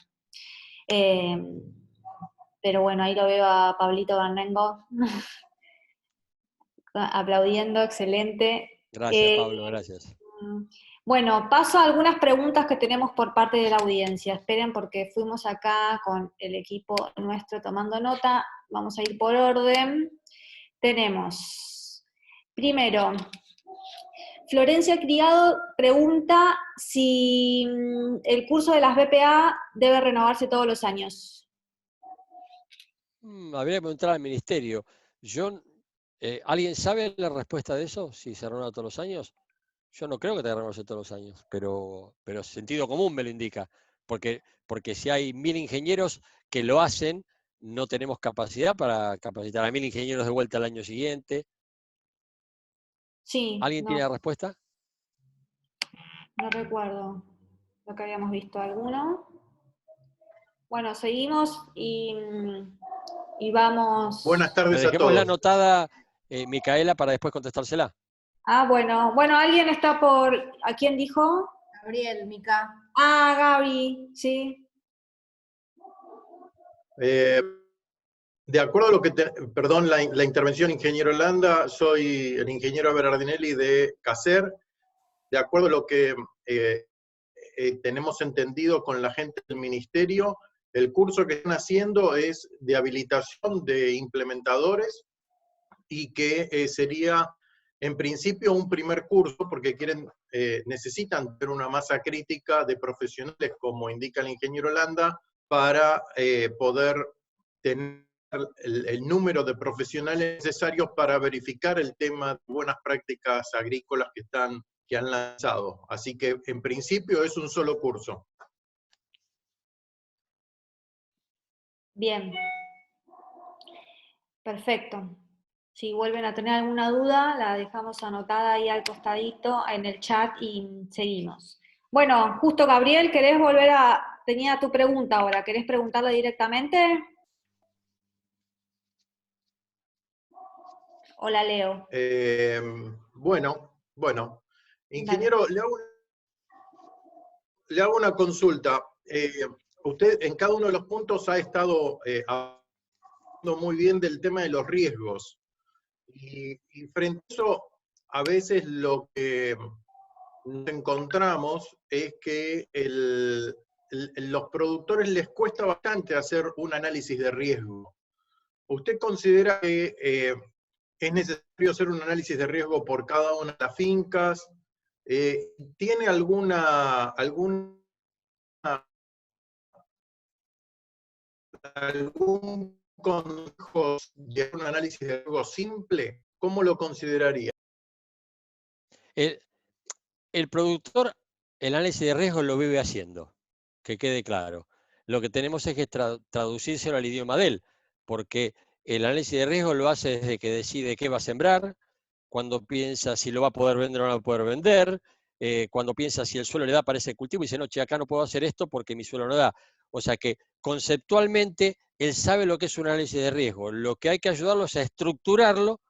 Pero bueno, ahí lo veo a Pablito Bernengo aplaudiendo, excelente. Gracias, Pablo, gracias. Bueno, paso a algunas preguntas que tenemos por parte de la audiencia. Esperen porque fuimos acá con el equipo nuestro tomando nota. Vamos a ir por orden. Tenemos, primero, Florencia Criado pregunta si el curso de las BPA debe renovarse todos los años. Habría que preguntar al ministerio. ¿Alguien sabe la respuesta de eso? Si se renueva todos los años. Yo no creo que tenga que renovarse todos los años, pero sentido común me lo indica. Porque si hay 1000 ingenieros que lo hacen, no tenemos capacidad para capacitar a 1000 ingenieros de vuelta al año siguiente. Sí, ¿Alguien tiene la respuesta? no recuerdo lo que habíamos visto. ¿Alguno? Bueno, seguimos y vamos... Buenas tardes a Dejémosla todos. anotada, Micaela, para después contestársela. Ah, bueno. Bueno, alguien está por... ¿A quién dijo? Gabriel, Mica. Ah, Gaby, sí. De acuerdo a lo que, perdón, la intervención, ingeniero Landa, soy el ingeniero Berardinelli de CACER. De acuerdo a lo que tenemos entendido con la gente del ministerio, el curso que están haciendo es de habilitación de implementadores y que sería, en principio, un primer curso, porque necesitan tener una masa crítica de profesionales, como indica el ingeniero Landa, para poder tener el número de profesionales necesarios para verificar el tema de buenas prácticas agrícolas que han lanzado. Así que, en principio, es un solo curso. Bien. Perfecto. Si vuelven a tener alguna duda, la dejamos anotada ahí al costadito en el chat y seguimos. Bueno, justo Gabriel, ¿querés volver a... Tenía tu pregunta ahora, ¿querés preguntarla directamente? ¿O la leo? Bueno. Ingeniero, le hago una consulta. Usted en cada uno de los puntos ha estado hablando muy bien del tema de los riesgos. Y frente a eso, a veces lo que nos encontramos es que los productores les cuesta bastante hacer un análisis de riesgo. ¿Usted considera que es necesario hacer un análisis de riesgo por cada una de las fincas? ¿Tiene algún consejo de un análisis de riesgo simple? ¿Cómo lo consideraría? El productor, el análisis de riesgo lo vive haciendo, que quede claro. Lo que tenemos es que traducírselo al idioma de él, porque el análisis de riesgo lo hace desde que decide qué va a sembrar, cuando piensa si lo va a poder vender o no va a poder vender, cuando piensa si el suelo le da para ese cultivo y dice, no, che, acá no puedo hacer esto porque mi suelo no da. O sea que conceptualmente él sabe lo que es un análisis de riesgo. Lo que hay que ayudarlo es a estructurarlo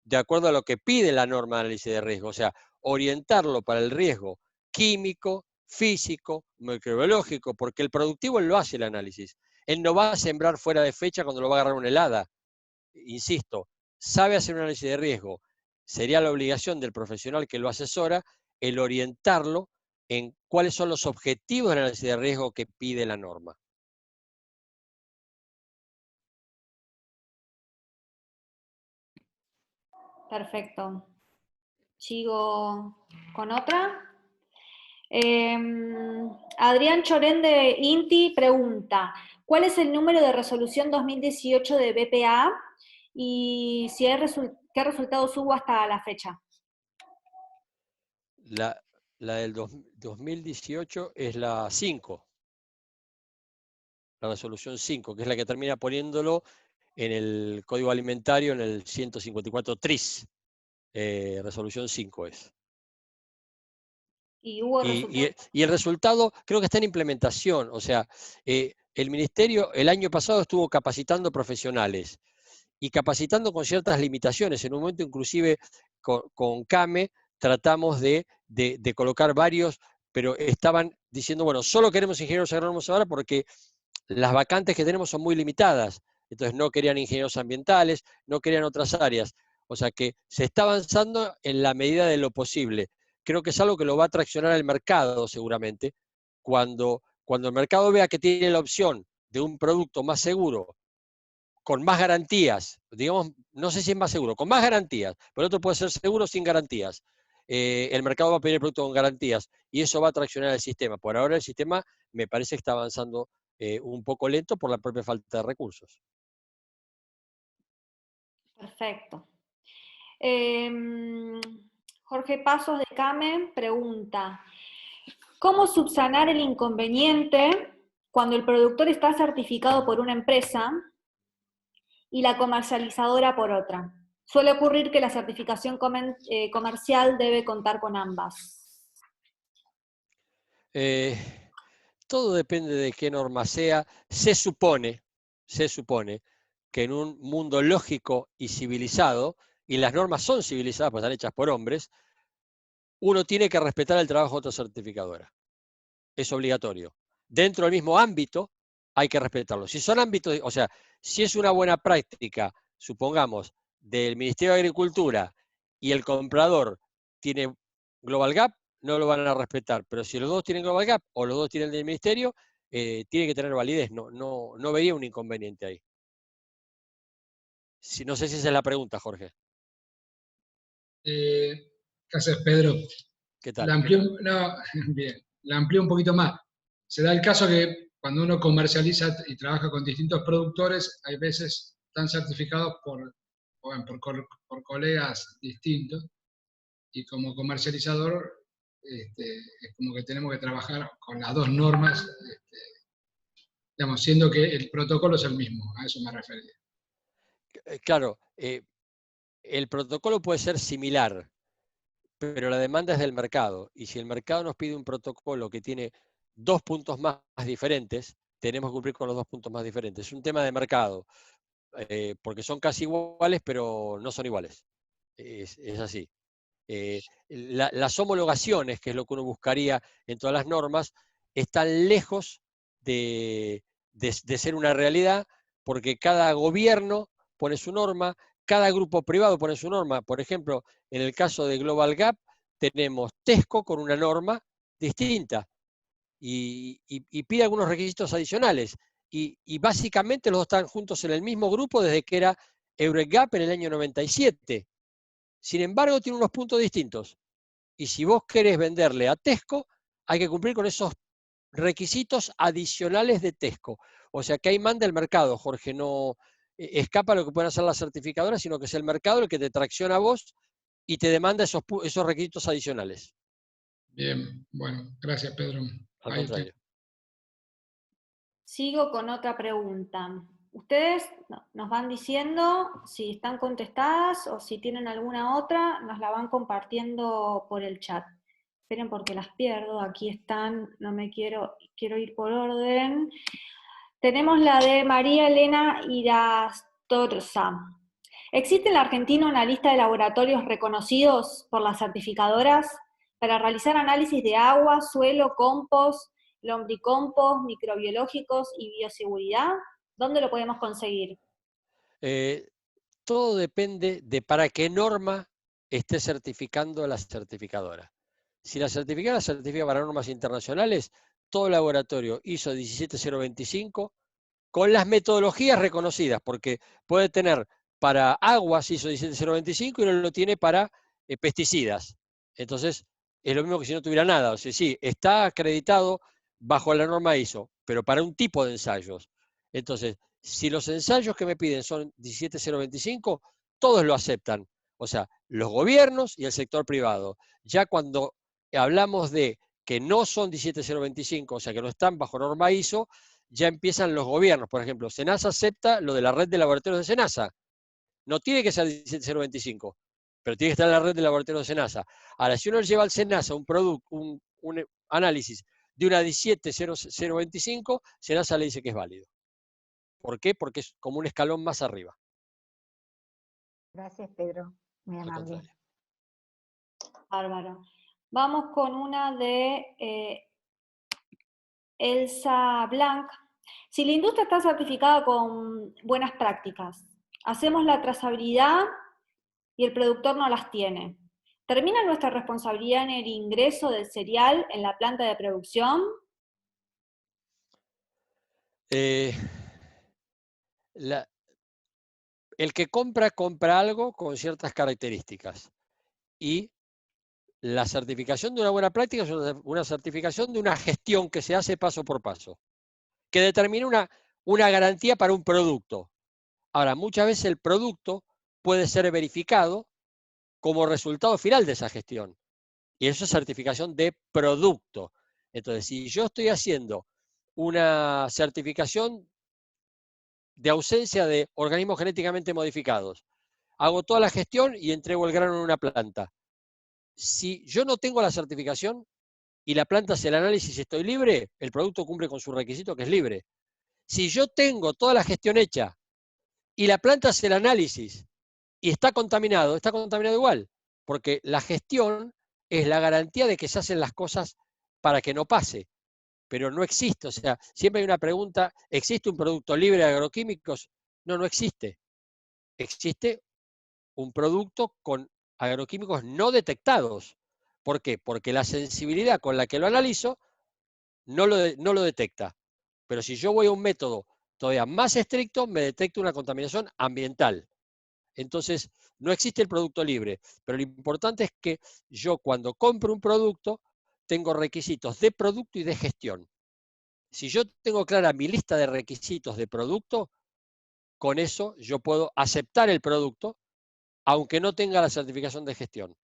de acuerdo a lo que pide la norma de análisis de riesgo. O sea, orientarlo para el riesgo químico, físico, microbiológico, porque el productivo él lo hace el análisis. Él no va a sembrar fuera de fecha cuando lo va a agarrar una helada. Insisto, sabe hacer un análisis de riesgo. Sería la obligación del profesional que lo asesora el orientarlo en cuáles son los objetivos del análisis de riesgo que pide la norma. Perfecto. Sigo con otra. Adrián Chorén de INTI pregunta, ¿cuál es el número de resolución 2018 de BPA y si qué resultados hubo hasta la fecha? La del 2018 es la 5, la resolución 5, que es la que termina poniéndolo en el Código Alimentario, en el 154 TRIS. Resolución 5 es. ¿Y hubo resultados? Y el resultado creo que está en implementación. O sea, el Ministerio el año pasado estuvo capacitando profesionales y capacitando con ciertas limitaciones. En un momento inclusive con CAME tratamos de colocar varios, pero estaban diciendo, bueno, solo queremos ingenieros agrónomos ahora porque las vacantes que tenemos son muy limitadas. Entonces no querían ingenieros ambientales, no querían otras áreas. O sea que se está avanzando en la medida de lo posible, creo que es algo que lo va a traccionar el mercado seguramente. Cuando el mercado vea que tiene la opción de un producto más seguro, con más garantías, digamos, no sé si es más seguro, con más garantías, pero otro puede ser seguro sin garantías. El mercado va a pedir el producto con garantías y eso va a traccionar el sistema. Por ahora el sistema me parece que está avanzando un poco lento por la propia falta de recursos. Perfecto. Jorge Pasos de CAME pregunta, ¿cómo subsanar el inconveniente cuando el productor está certificado por una empresa y la comercializadora por otra? Suele ocurrir que la certificación comercial debe contar con ambas. Todo depende de qué norma sea. Se supone que en un mundo lógico y civilizado, y las normas son civilizadas, pues están hechas por hombres, uno tiene que respetar el trabajo de otra certificadora. Es obligatorio. Dentro del mismo ámbito hay que respetarlo. Si son ámbitos, o sea, si es una buena práctica, supongamos, del Ministerio de Agricultura y el comprador tiene Global Gap, no lo van a respetar. Pero si los dos tienen Global Gap o los dos tienen del Ministerio, tiene que tener validez. No vería un inconveniente ahí. No sé si esa es la pregunta, Jorge. Gracias, Pedro. ¿Qué tal? La amplío, no, bien, la amplío un poquito más. Se da el caso que cuando uno comercializa y trabaja con distintos productores, hay veces están certificados por colegas distintos, y como comercializador es como que tenemos que trabajar con las dos normas, digamos, siendo que el protocolo es el mismo, a eso me refería. Claro, el protocolo puede ser similar, pero la demanda es del mercado. Y si el mercado nos pide un protocolo que tiene 2 puntos más diferentes, tenemos que cumplir con los 2 puntos más diferentes. Es un tema de mercado, porque son casi iguales, pero no son iguales. Es así. Las homologaciones, que es lo que uno buscaría en todas las normas, están lejos de ser una realidad, porque cada gobierno pone su norma, cada grupo privado pone su norma. Por ejemplo, en el caso de Global Gap, tenemos Tesco con una norma distinta y pide algunos requisitos adicionales. Y básicamente los dos están juntos en el mismo grupo desde que era EUREGAP en el año 97. Sin embargo, tiene unos puntos distintos. Y si vos querés venderle a Tesco, hay que cumplir con esos requisitos adicionales de Tesco. O sea que ahí manda el mercado, Jorge, no escapa lo que pueden hacer las certificadoras, sino que es el mercado el que te tracciona a vos y te demanda esos requisitos adicionales. Bien, bueno, gracias, Pedro. Al contrario. Sigo con otra pregunta. Ustedes nos van diciendo si están contestadas o si tienen alguna otra, nos la van compartiendo por el chat. Esperen porque las pierdo, aquí están, no me quiero ir por orden. Tenemos la de María Elena Irastorza. ¿Existe en la Argentina una lista de laboratorios reconocidos por las certificadoras para realizar análisis de agua, suelo, compost, lombricompost, microbiológicos y bioseguridad? ¿Dónde lo podemos conseguir? Todo depende de para qué norma esté certificando la certificadora. Si la certificadora certifica para normas internacionales, todo laboratorio ISO 17025 con las metodologías reconocidas, porque puede tener para aguas ISO 17025 y no lo tiene para pesticidas. Entonces, es lo mismo que si no tuviera nada. O sea, sí, está acreditado bajo la norma ISO, pero para un tipo de ensayos. Entonces, si los ensayos que me piden son 17025, todos lo aceptan. O sea, los gobiernos y el sector privado. Ya cuando hablamos de que no son 17025, o sea, que no están bajo norma ISO, ya empiezan los gobiernos. Por ejemplo, SENASA acepta lo de la red de laboratorios de SENASA. No tiene que ser 17025, pero tiene que estar en la red de laboratorios de SENASA. Ahora, si uno lleva al SENASA un análisis de una 17025, SENASA le dice que es válido. ¿Por qué? Porque es como un escalón más arriba. Gracias, Pedro. Muy amable. Bárbaro. Vamos con una de Elsa Blanc. Si la industria está certificada con buenas prácticas, hacemos la trazabilidad y el productor no las tiene, ¿Termina nuestra responsabilidad en el ingreso del cereal en la planta de producción? El que compra algo con ciertas características. Y la certificación de una buena práctica es una certificación de una gestión que se hace paso por paso, que determina una garantía para un producto. Ahora, muchas veces el producto puede ser verificado como resultado final de esa gestión. Y eso es certificación de producto. Entonces, si yo estoy haciendo una certificación de ausencia de organismos genéticamente modificados, hago toda la gestión y entrego el grano en una planta. Si yo no tengo la certificación y la planta hace el análisis y estoy libre, el producto cumple con su requisito que es libre. Si yo tengo toda la gestión hecha y la planta hace el análisis y está contaminado igual, porque la gestión es la garantía de que se hacen las cosas para que no pase, pero no existe. O sea, siempre hay una pregunta, ¿existe un producto libre de agroquímicos? No, no existe. Existe un producto con agroquímicos no detectados. ¿Por qué? Porque la sensibilidad con la que lo analizo no lo detecta. Pero si yo voy a un método todavía más estricto, me detecta una contaminación ambiental. Entonces, no existe el producto libre, pero lo importante es que yo cuando compro un producto tengo requisitos de producto y de gestión. Si yo tengo clara mi lista de requisitos de producto, con eso yo puedo aceptar el producto, aunque no tenga la certificación de gestión.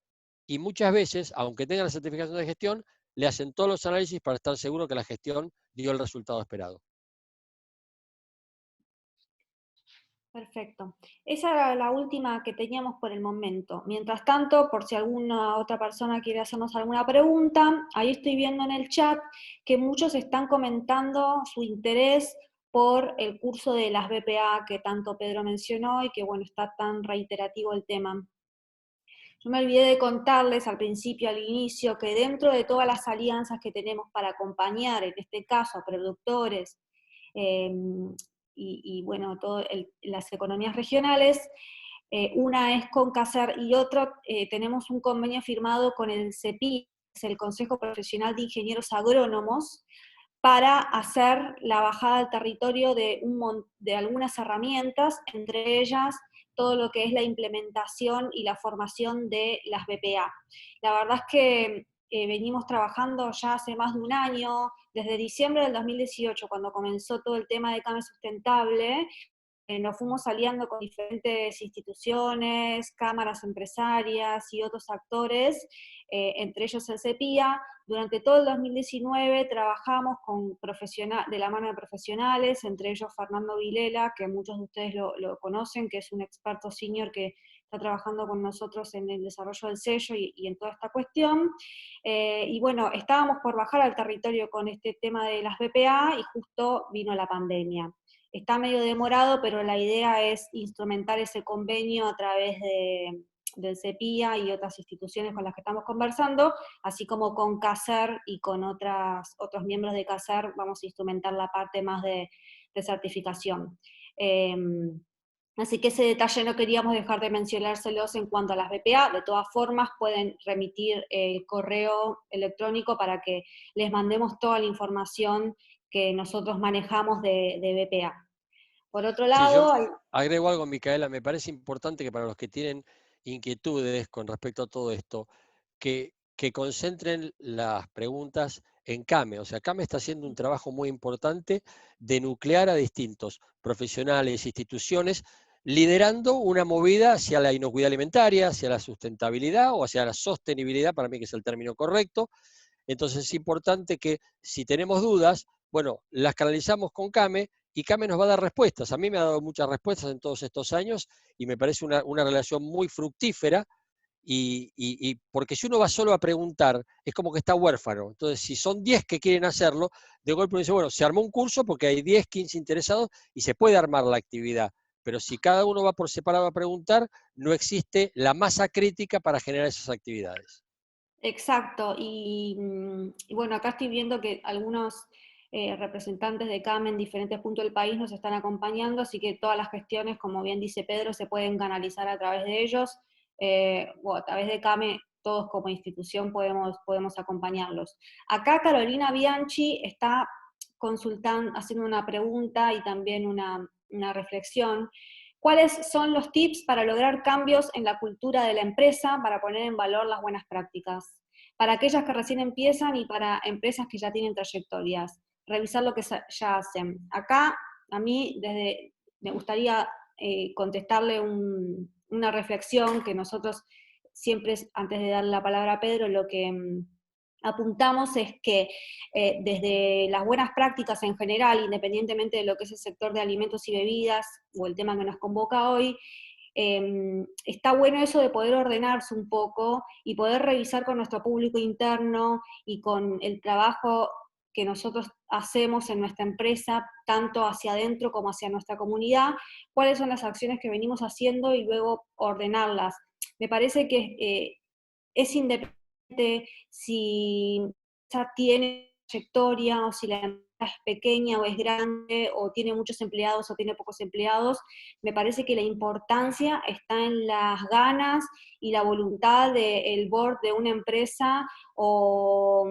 Y muchas veces, aunque tenga la certificación de gestión, le hacen todos los análisis para estar seguro que la gestión dio el resultado esperado. Perfecto. Esa era la última que teníamos por el momento. Mientras tanto, por si alguna otra persona quiere hacernos alguna pregunta, ahí estoy viendo en el chat que muchos están comentando su interés por el curso de las BPA que tanto Pedro mencionó y que, bueno, está tan reiterativo el tema. Yo me olvidé de contarles al principio, al inicio, que dentro de todas las alianzas que tenemos para acompañar, en este caso, a productores, y bueno, todas las economías regionales, una es con CACER y otra tenemos un convenio firmado con el CEPI, es el Consejo Profesional de Ingenieros Agrónomos, para hacer la bajada al territorio de algunas herramientas, entre ellas todo lo que es la implementación y la formación de las BPA. La verdad es que venimos trabajando ya hace más de un año, desde diciembre del 2018, cuando comenzó todo el tema de cambio sustentable, nos fuimos aliando con diferentes instituciones, cámaras empresarias y otros actores, entre ellos el CEPIA. Durante todo el 2019 trabajamos de la mano de profesionales, entre ellos Fernando Vilela, que muchos de ustedes lo conocen, que es un experto senior que está trabajando con nosotros en el desarrollo del sello y en toda esta cuestión. Y bueno, estábamos por bajar al territorio con este tema de las BPA y justo vino la pandemia. Está medio demorado, pero la idea es instrumentar ese convenio a través del CEPIA y otras instituciones con las que estamos conversando, así como con CACER y con otros miembros de CACER vamos a instrumentar la parte más de certificación. Así que ese detalle no queríamos dejar de mencionárselos en cuanto a las BPA. De todas formas, pueden remitir el correo electrónico para que les mandemos toda la información que nosotros manejamos de BPA. Por otro lado... Sí, yo agrego algo, Micaela, me parece importante que para los que tienen inquietudes con respecto a todo esto, que concentren las preguntas en CAME. O sea, CAME está haciendo un trabajo muy importante de nuclear a distintos profesionales, instituciones, liderando una movida hacia la inocuidad alimentaria, hacia la sustentabilidad o hacia la sostenibilidad, para mí que es el término correcto. Entonces es importante que si tenemos dudas, bueno, las canalizamos con CAME y CAME nos va a dar respuestas. A mí me ha dado muchas respuestas en todos estos años y me parece una relación muy fructífera. Y porque si uno va solo a preguntar, es como que está huérfano. Entonces, si son 10 que quieren hacerlo, de golpe uno dice, bueno, se armó un curso porque hay 10, 15 interesados y se puede armar la actividad. Pero si cada uno va por separado a preguntar, no existe la masa crítica para generar esas actividades. Exacto, y bueno, acá estoy viendo que algunos representantes de CAME en diferentes puntos del país nos están acompañando, así que todas las gestiones, como bien dice Pedro, se pueden canalizar a través de ellos, o a través de CAME todos como institución podemos acompañarlos. Acá Carolina Bianchi está consultando, haciendo una pregunta y también una reflexión. ¿Cuáles son los tips para lograr cambios en la cultura de la empresa para poner en valor las buenas prácticas? Para aquellas que recién empiezan y para empresas que ya tienen trayectorias. Revisar lo que ya hacen. Acá, a mí, me gustaría contestarle una reflexión que nosotros siempre, antes de darle la palabra a Pedro, lo que apuntamos es que desde las buenas prácticas en general, independientemente de lo que es el sector de alimentos y bebidas, o el tema que nos convoca hoy, está bueno eso de poder ordenarse un poco y poder revisar con nuestro público interno y con el trabajo que nosotros hacemos en nuestra empresa, tanto hacia adentro como hacia nuestra comunidad, cuáles son las acciones que venimos haciendo y luego ordenarlas. Me parece que es independiente si ya tiene trayectoria o si la empresa es pequeña o es grande o tiene muchos empleados o tiene pocos empleados. Me parece que la importancia está en las ganas y la voluntad del board de una empresa o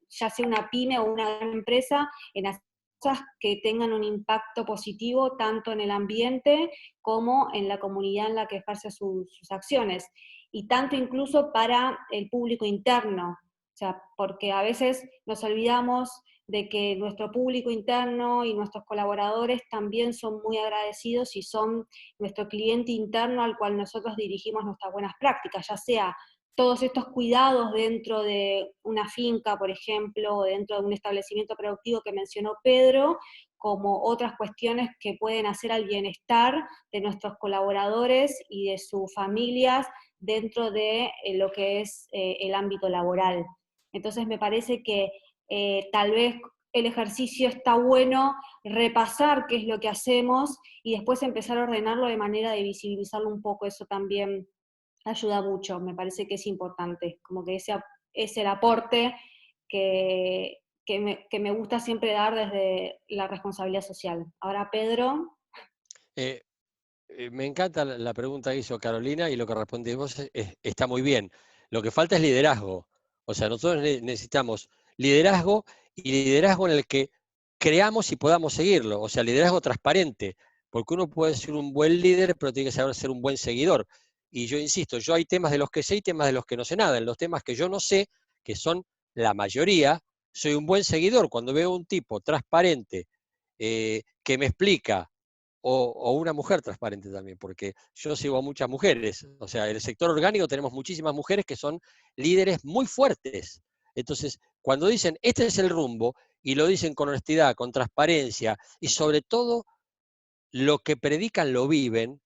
ya sea una pyme o una gran empresa, en hacer cosas que tengan un impacto positivo tanto en el ambiente como en la comunidad en la que ejerce sus acciones. Y tanto incluso para el público interno, o sea, porque a veces nos olvidamos de que nuestro público interno y nuestros colaboradores también son muy agradecidos y son nuestro cliente interno al cual nosotros dirigimos nuestras buenas prácticas, ya sea todos estos cuidados dentro de una finca, por ejemplo, o dentro de un establecimiento productivo que mencionó Pedro, como otras cuestiones que pueden hacer al bienestar de nuestros colaboradores y de sus familias dentro de lo que es el ámbito laboral. Entonces me parece que tal vez el ejercicio está bueno repasar qué es lo que hacemos y después empezar a ordenarlo de manera de visibilizarlo un poco, eso también ayuda mucho, me parece que es importante, como que ese es el aporte que me gusta siempre dar desde la responsabilidad social. Ahora, Pedro. Me encanta la pregunta que hizo Carolina y lo que respondés vos está muy bien. Lo que falta es liderazgo. O sea, nosotros necesitamos liderazgo y liderazgo en el que creamos y podamos seguirlo. O sea, liderazgo transparente. Porque uno puede ser un buen líder, pero tiene que saber ser un buen seguidor. Y yo insisto, yo hay temas de los que sé y temas de los que no sé nada. En los temas que yo no sé, que son la mayoría, soy un buen seguidor. Cuando veo un tipo transparente que me explica, o una mujer transparente también, porque yo sigo a muchas mujeres. O sea, en el sector orgánico tenemos muchísimas mujeres que son líderes muy fuertes. Entonces, cuando dicen, este es el rumbo, y lo dicen con honestidad, con transparencia, y sobre todo, lo que predican lo viven,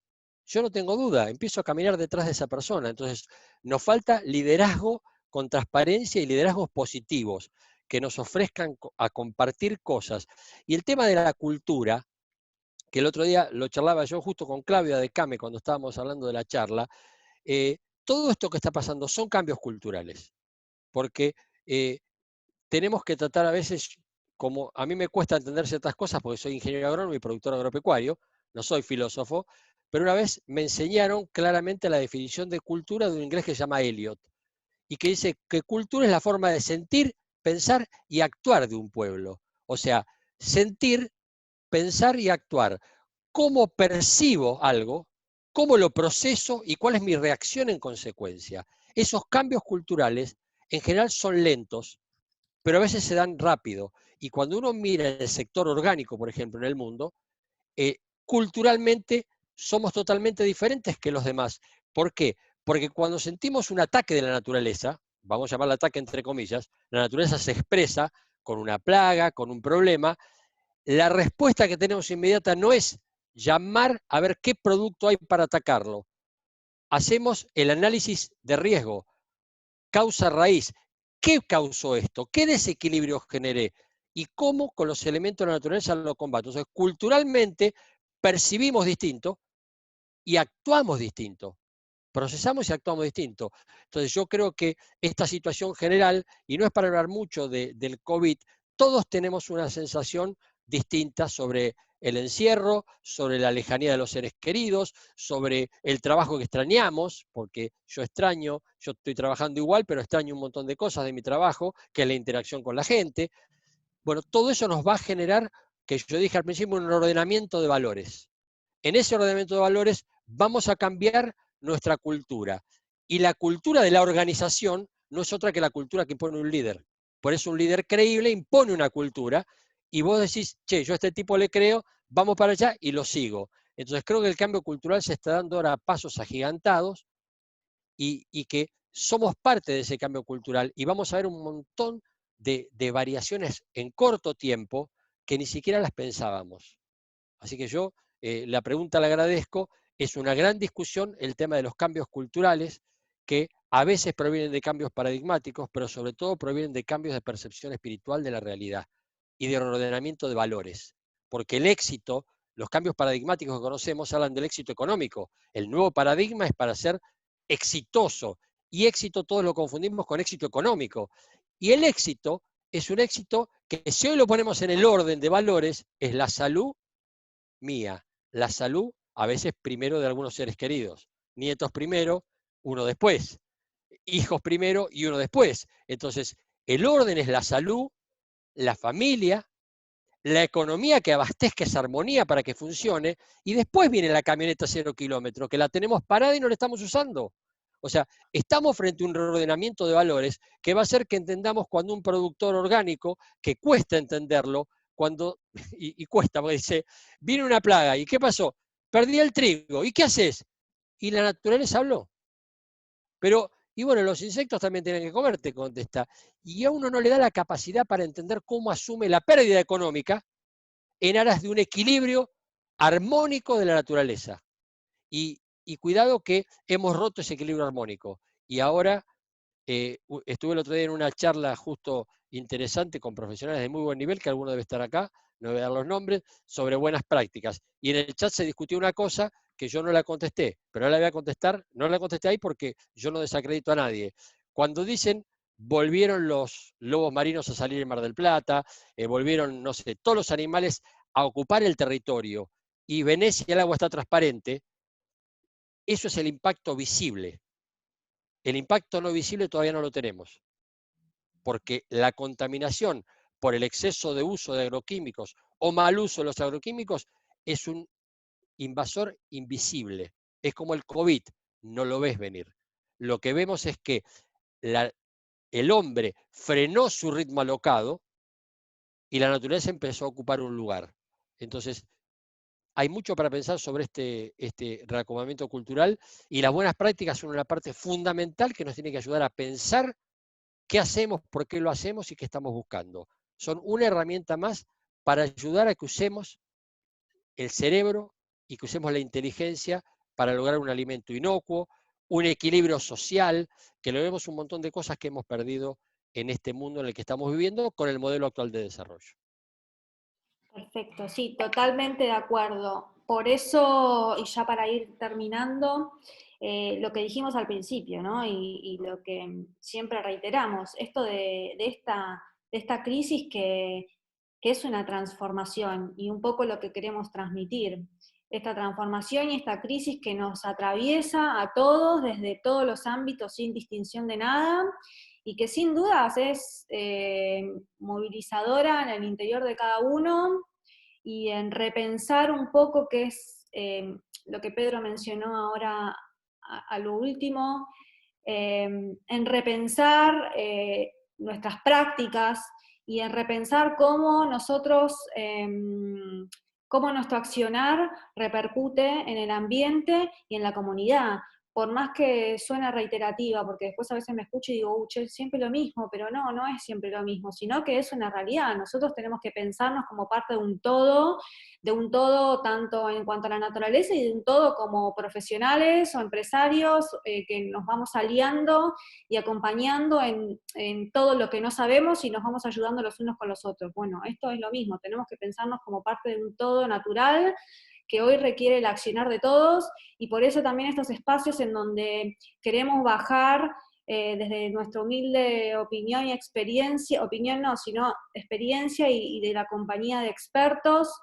yo no tengo duda, empiezo a caminar detrás de esa persona. Entonces, nos falta liderazgo con transparencia y liderazgos positivos, que nos ofrezcan a compartir cosas. Y el tema de la cultura, que el otro día lo charlaba yo justo con Claudia de Came cuando estábamos hablando de la charla, todo esto que está pasando son cambios culturales, porque tenemos que tratar a veces, como a mí me cuesta entender ciertas cosas porque soy ingeniero agrónomo y productor agropecuario, no soy filósofo, pero una vez me enseñaron claramente la definición de cultura de un inglés que se llama Eliot, y que dice que cultura es la forma de sentir, pensar y actuar de un pueblo. O sea, sentir, pensar y actuar. ¿Cómo percibo algo? ¿Cómo lo proceso? ¿Y cuál es mi reacción en consecuencia? Esos cambios culturales en general son lentos, pero a veces se dan rápido. Y cuando uno mira el sector orgánico, por ejemplo, en el mundo, culturalmente somos totalmente diferentes que los demás. ¿Por qué? Porque cuando sentimos un ataque de la naturaleza, vamos a llamarlo ataque entre comillas, la naturaleza se expresa con una plaga, con un problema, la respuesta que tenemos inmediata no es llamar a ver qué producto hay para atacarlo. Hacemos el análisis de riesgo, causa-raíz. ¿Qué causó esto? ¿Qué desequilibrio generé? ¿Y cómo con los elementos de la naturaleza lo combato? Entonces, culturalmente percibimos distinto y actuamos distinto. Procesamos y actuamos distinto. Entonces yo creo que esta situación general, y no es para hablar mucho del COVID, todos tenemos una sensación distintas sobre el encierro, sobre la lejanía de los seres queridos, sobre el trabajo que extrañamos, porque yo estoy trabajando igual, pero extraño un montón de cosas de mi trabajo, que es la interacción con la gente. Bueno, todo eso nos va a generar, que yo dije al principio, un ordenamiento de valores. En ese ordenamiento de valores vamos a cambiar nuestra cultura. Y la cultura de la organización no es otra que la cultura que impone un líder. Por eso un líder creíble impone una cultura y vos decís, che, yo a este tipo le creo, vamos para allá y lo sigo. Entonces creo que el cambio cultural se está dando ahora a pasos agigantados y que somos parte de ese cambio cultural y vamos a ver un montón de variaciones en corto tiempo que ni siquiera las pensábamos. Así que yo la pregunta la agradezco, es una gran discusión el tema de los cambios culturales que a veces provienen de cambios paradigmáticos, pero sobre todo provienen de cambios de percepción espiritual de la realidad y de ordenamiento de valores. Porque el éxito, los cambios paradigmáticos que conocemos hablan del éxito económico. El nuevo paradigma es para ser exitoso y éxito todos lo confundimos con éxito económico. Y el éxito es un éxito que si hoy lo ponemos en el orden de valores es la salud mía, la salud a veces primero de algunos seres queridos, nietos primero, uno después, hijos primero y uno después. Entonces, el orden es la salud, la familia, la economía que abastezca esa armonía para que funcione, y después viene la camioneta 0 kilómetros, que la tenemos parada y no la estamos usando. O sea, estamos frente a un reordenamiento de valores que va a hacer que entendamos cuando un productor orgánico, que cuesta entenderlo, y cuesta, porque dice, viene una plaga, ¿y qué pasó? Perdí el trigo, ¿y qué haces? Y la naturaleza habló. Pero, y bueno, los insectos también tienen que comer, te contesta. Y a uno no le da la capacidad para entender cómo asume la pérdida económica en aras de un equilibrio armónico de la naturaleza. Y cuidado que hemos roto ese equilibrio armónico. Y ahora estuve el otro día en una charla justo interesante con profesionales de muy buen nivel, que alguno debe estar acá, no voy a dar los nombres, sobre buenas prácticas. Y en el chat se discutió una cosa que yo no la contesté, pero ahora la voy a contestar, no la contesté ahí porque yo no desacredito a nadie. Cuando dicen volvieron los lobos marinos a salir en Mar del Plata, volvieron, no sé, todos los animales a ocupar el territorio, y Venecia el agua está transparente, eso es el impacto visible. El impacto no visible todavía no lo tenemos, porque la contaminación por el exceso de uso de agroquímicos o mal uso de los agroquímicos es un invasor invisible. Es como el COVID, no lo ves venir. Lo que vemos es que el hombre frenó su ritmo alocado y la naturaleza empezó a ocupar un lugar. Entonces, hay mucho para pensar sobre este reacomodamiento cultural, y las buenas prácticas son una parte fundamental que nos tiene que ayudar a pensar qué hacemos, por qué lo hacemos y qué estamos buscando. Son una herramienta más para ayudar a que usemos el cerebro y que usemos la inteligencia para lograr un alimento inocuo, un equilibrio social, que lo vemos un montón de cosas que hemos perdido en este mundo en el que estamos viviendo con el modelo actual de desarrollo. Perfecto, sí, totalmente de acuerdo. Por eso, y ya para ir terminando, lo que dijimos al principio, ¿no? Y lo que siempre reiteramos, esto de esta crisis que es una transformación y un poco lo que queremos transmitir. Esta transformación y esta crisis que nos atraviesa a todos desde todos los ámbitos sin distinción de nada, y que sin dudas es movilizadora en el interior de cada uno y en repensar un poco qué es lo que Pedro mencionó ahora a lo último, en repensar nuestras prácticas y en repensar cómo nosotros, cómo nuestro accionar repercute en el ambiente y en la comunidad. Por más que suene reiterativa, porque después a veces me escucho y digo, che, siempre lo mismo, pero no es siempre lo mismo, sino que es una realidad. Nosotros tenemos que pensarnos como parte de un todo tanto en cuanto a la naturaleza y de un todo como profesionales o empresarios que nos vamos aliando y acompañando en todo lo que no sabemos y nos vamos ayudando los unos con los otros. Bueno, esto es lo mismo, tenemos que pensarnos como parte de un todo natural que hoy requiere el accionar de todos, y por eso también estos espacios en donde queremos bajar desde nuestra humilde opinión y experiencia, opinión no, sino experiencia y de la compañía de expertos,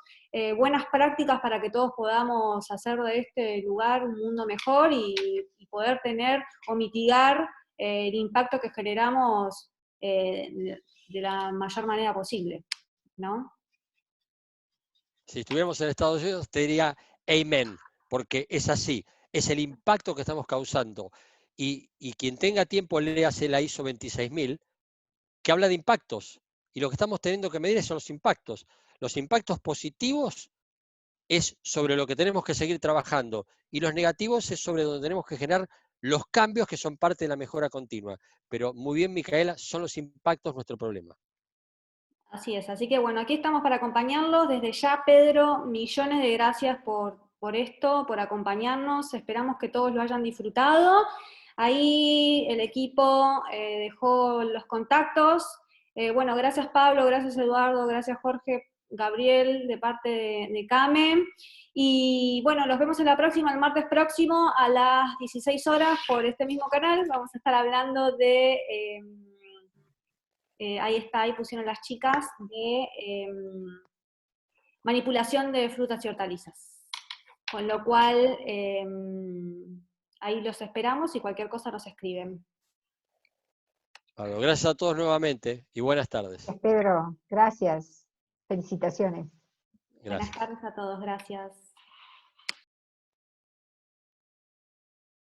buenas prácticas para que todos podamos hacer de este lugar un mundo mejor y poder tener o mitigar el impacto que generamos de la mayor manera posible, ¿no? Si estuviéramos en Estados Unidos, te diría amen, porque es así, es el impacto que estamos causando. Y quien tenga tiempo, léase la ISO 26000, que habla de impactos. Y lo que estamos teniendo que medir son los impactos. Los impactos positivos es sobre lo que tenemos que seguir trabajando, y los negativos es sobre donde tenemos que generar los cambios que son parte de la mejora continua. Pero muy bien, Micaela, son los impactos nuestro problema. Así es, así que bueno, aquí estamos para acompañarlos. Desde ya, Pedro, millones de gracias por esto, por acompañarnos. Esperamos que todos lo hayan disfrutado. Ahí el equipo dejó los contactos. Bueno, gracias Pablo, gracias Eduardo, gracias Jorge, Gabriel, de parte de CAME. Y bueno, los vemos en la próxima, el martes próximo a las 16 horas por este mismo canal. Vamos a estar hablando de... ahí está, ahí pusieron las chicas, de manipulación de frutas y hortalizas. Con lo cual, ahí los esperamos y cualquier cosa nos escriben. Bueno, gracias a todos nuevamente y buenas tardes. Pedro, gracias. Felicitaciones. Gracias. Buenas tardes a todos, gracias.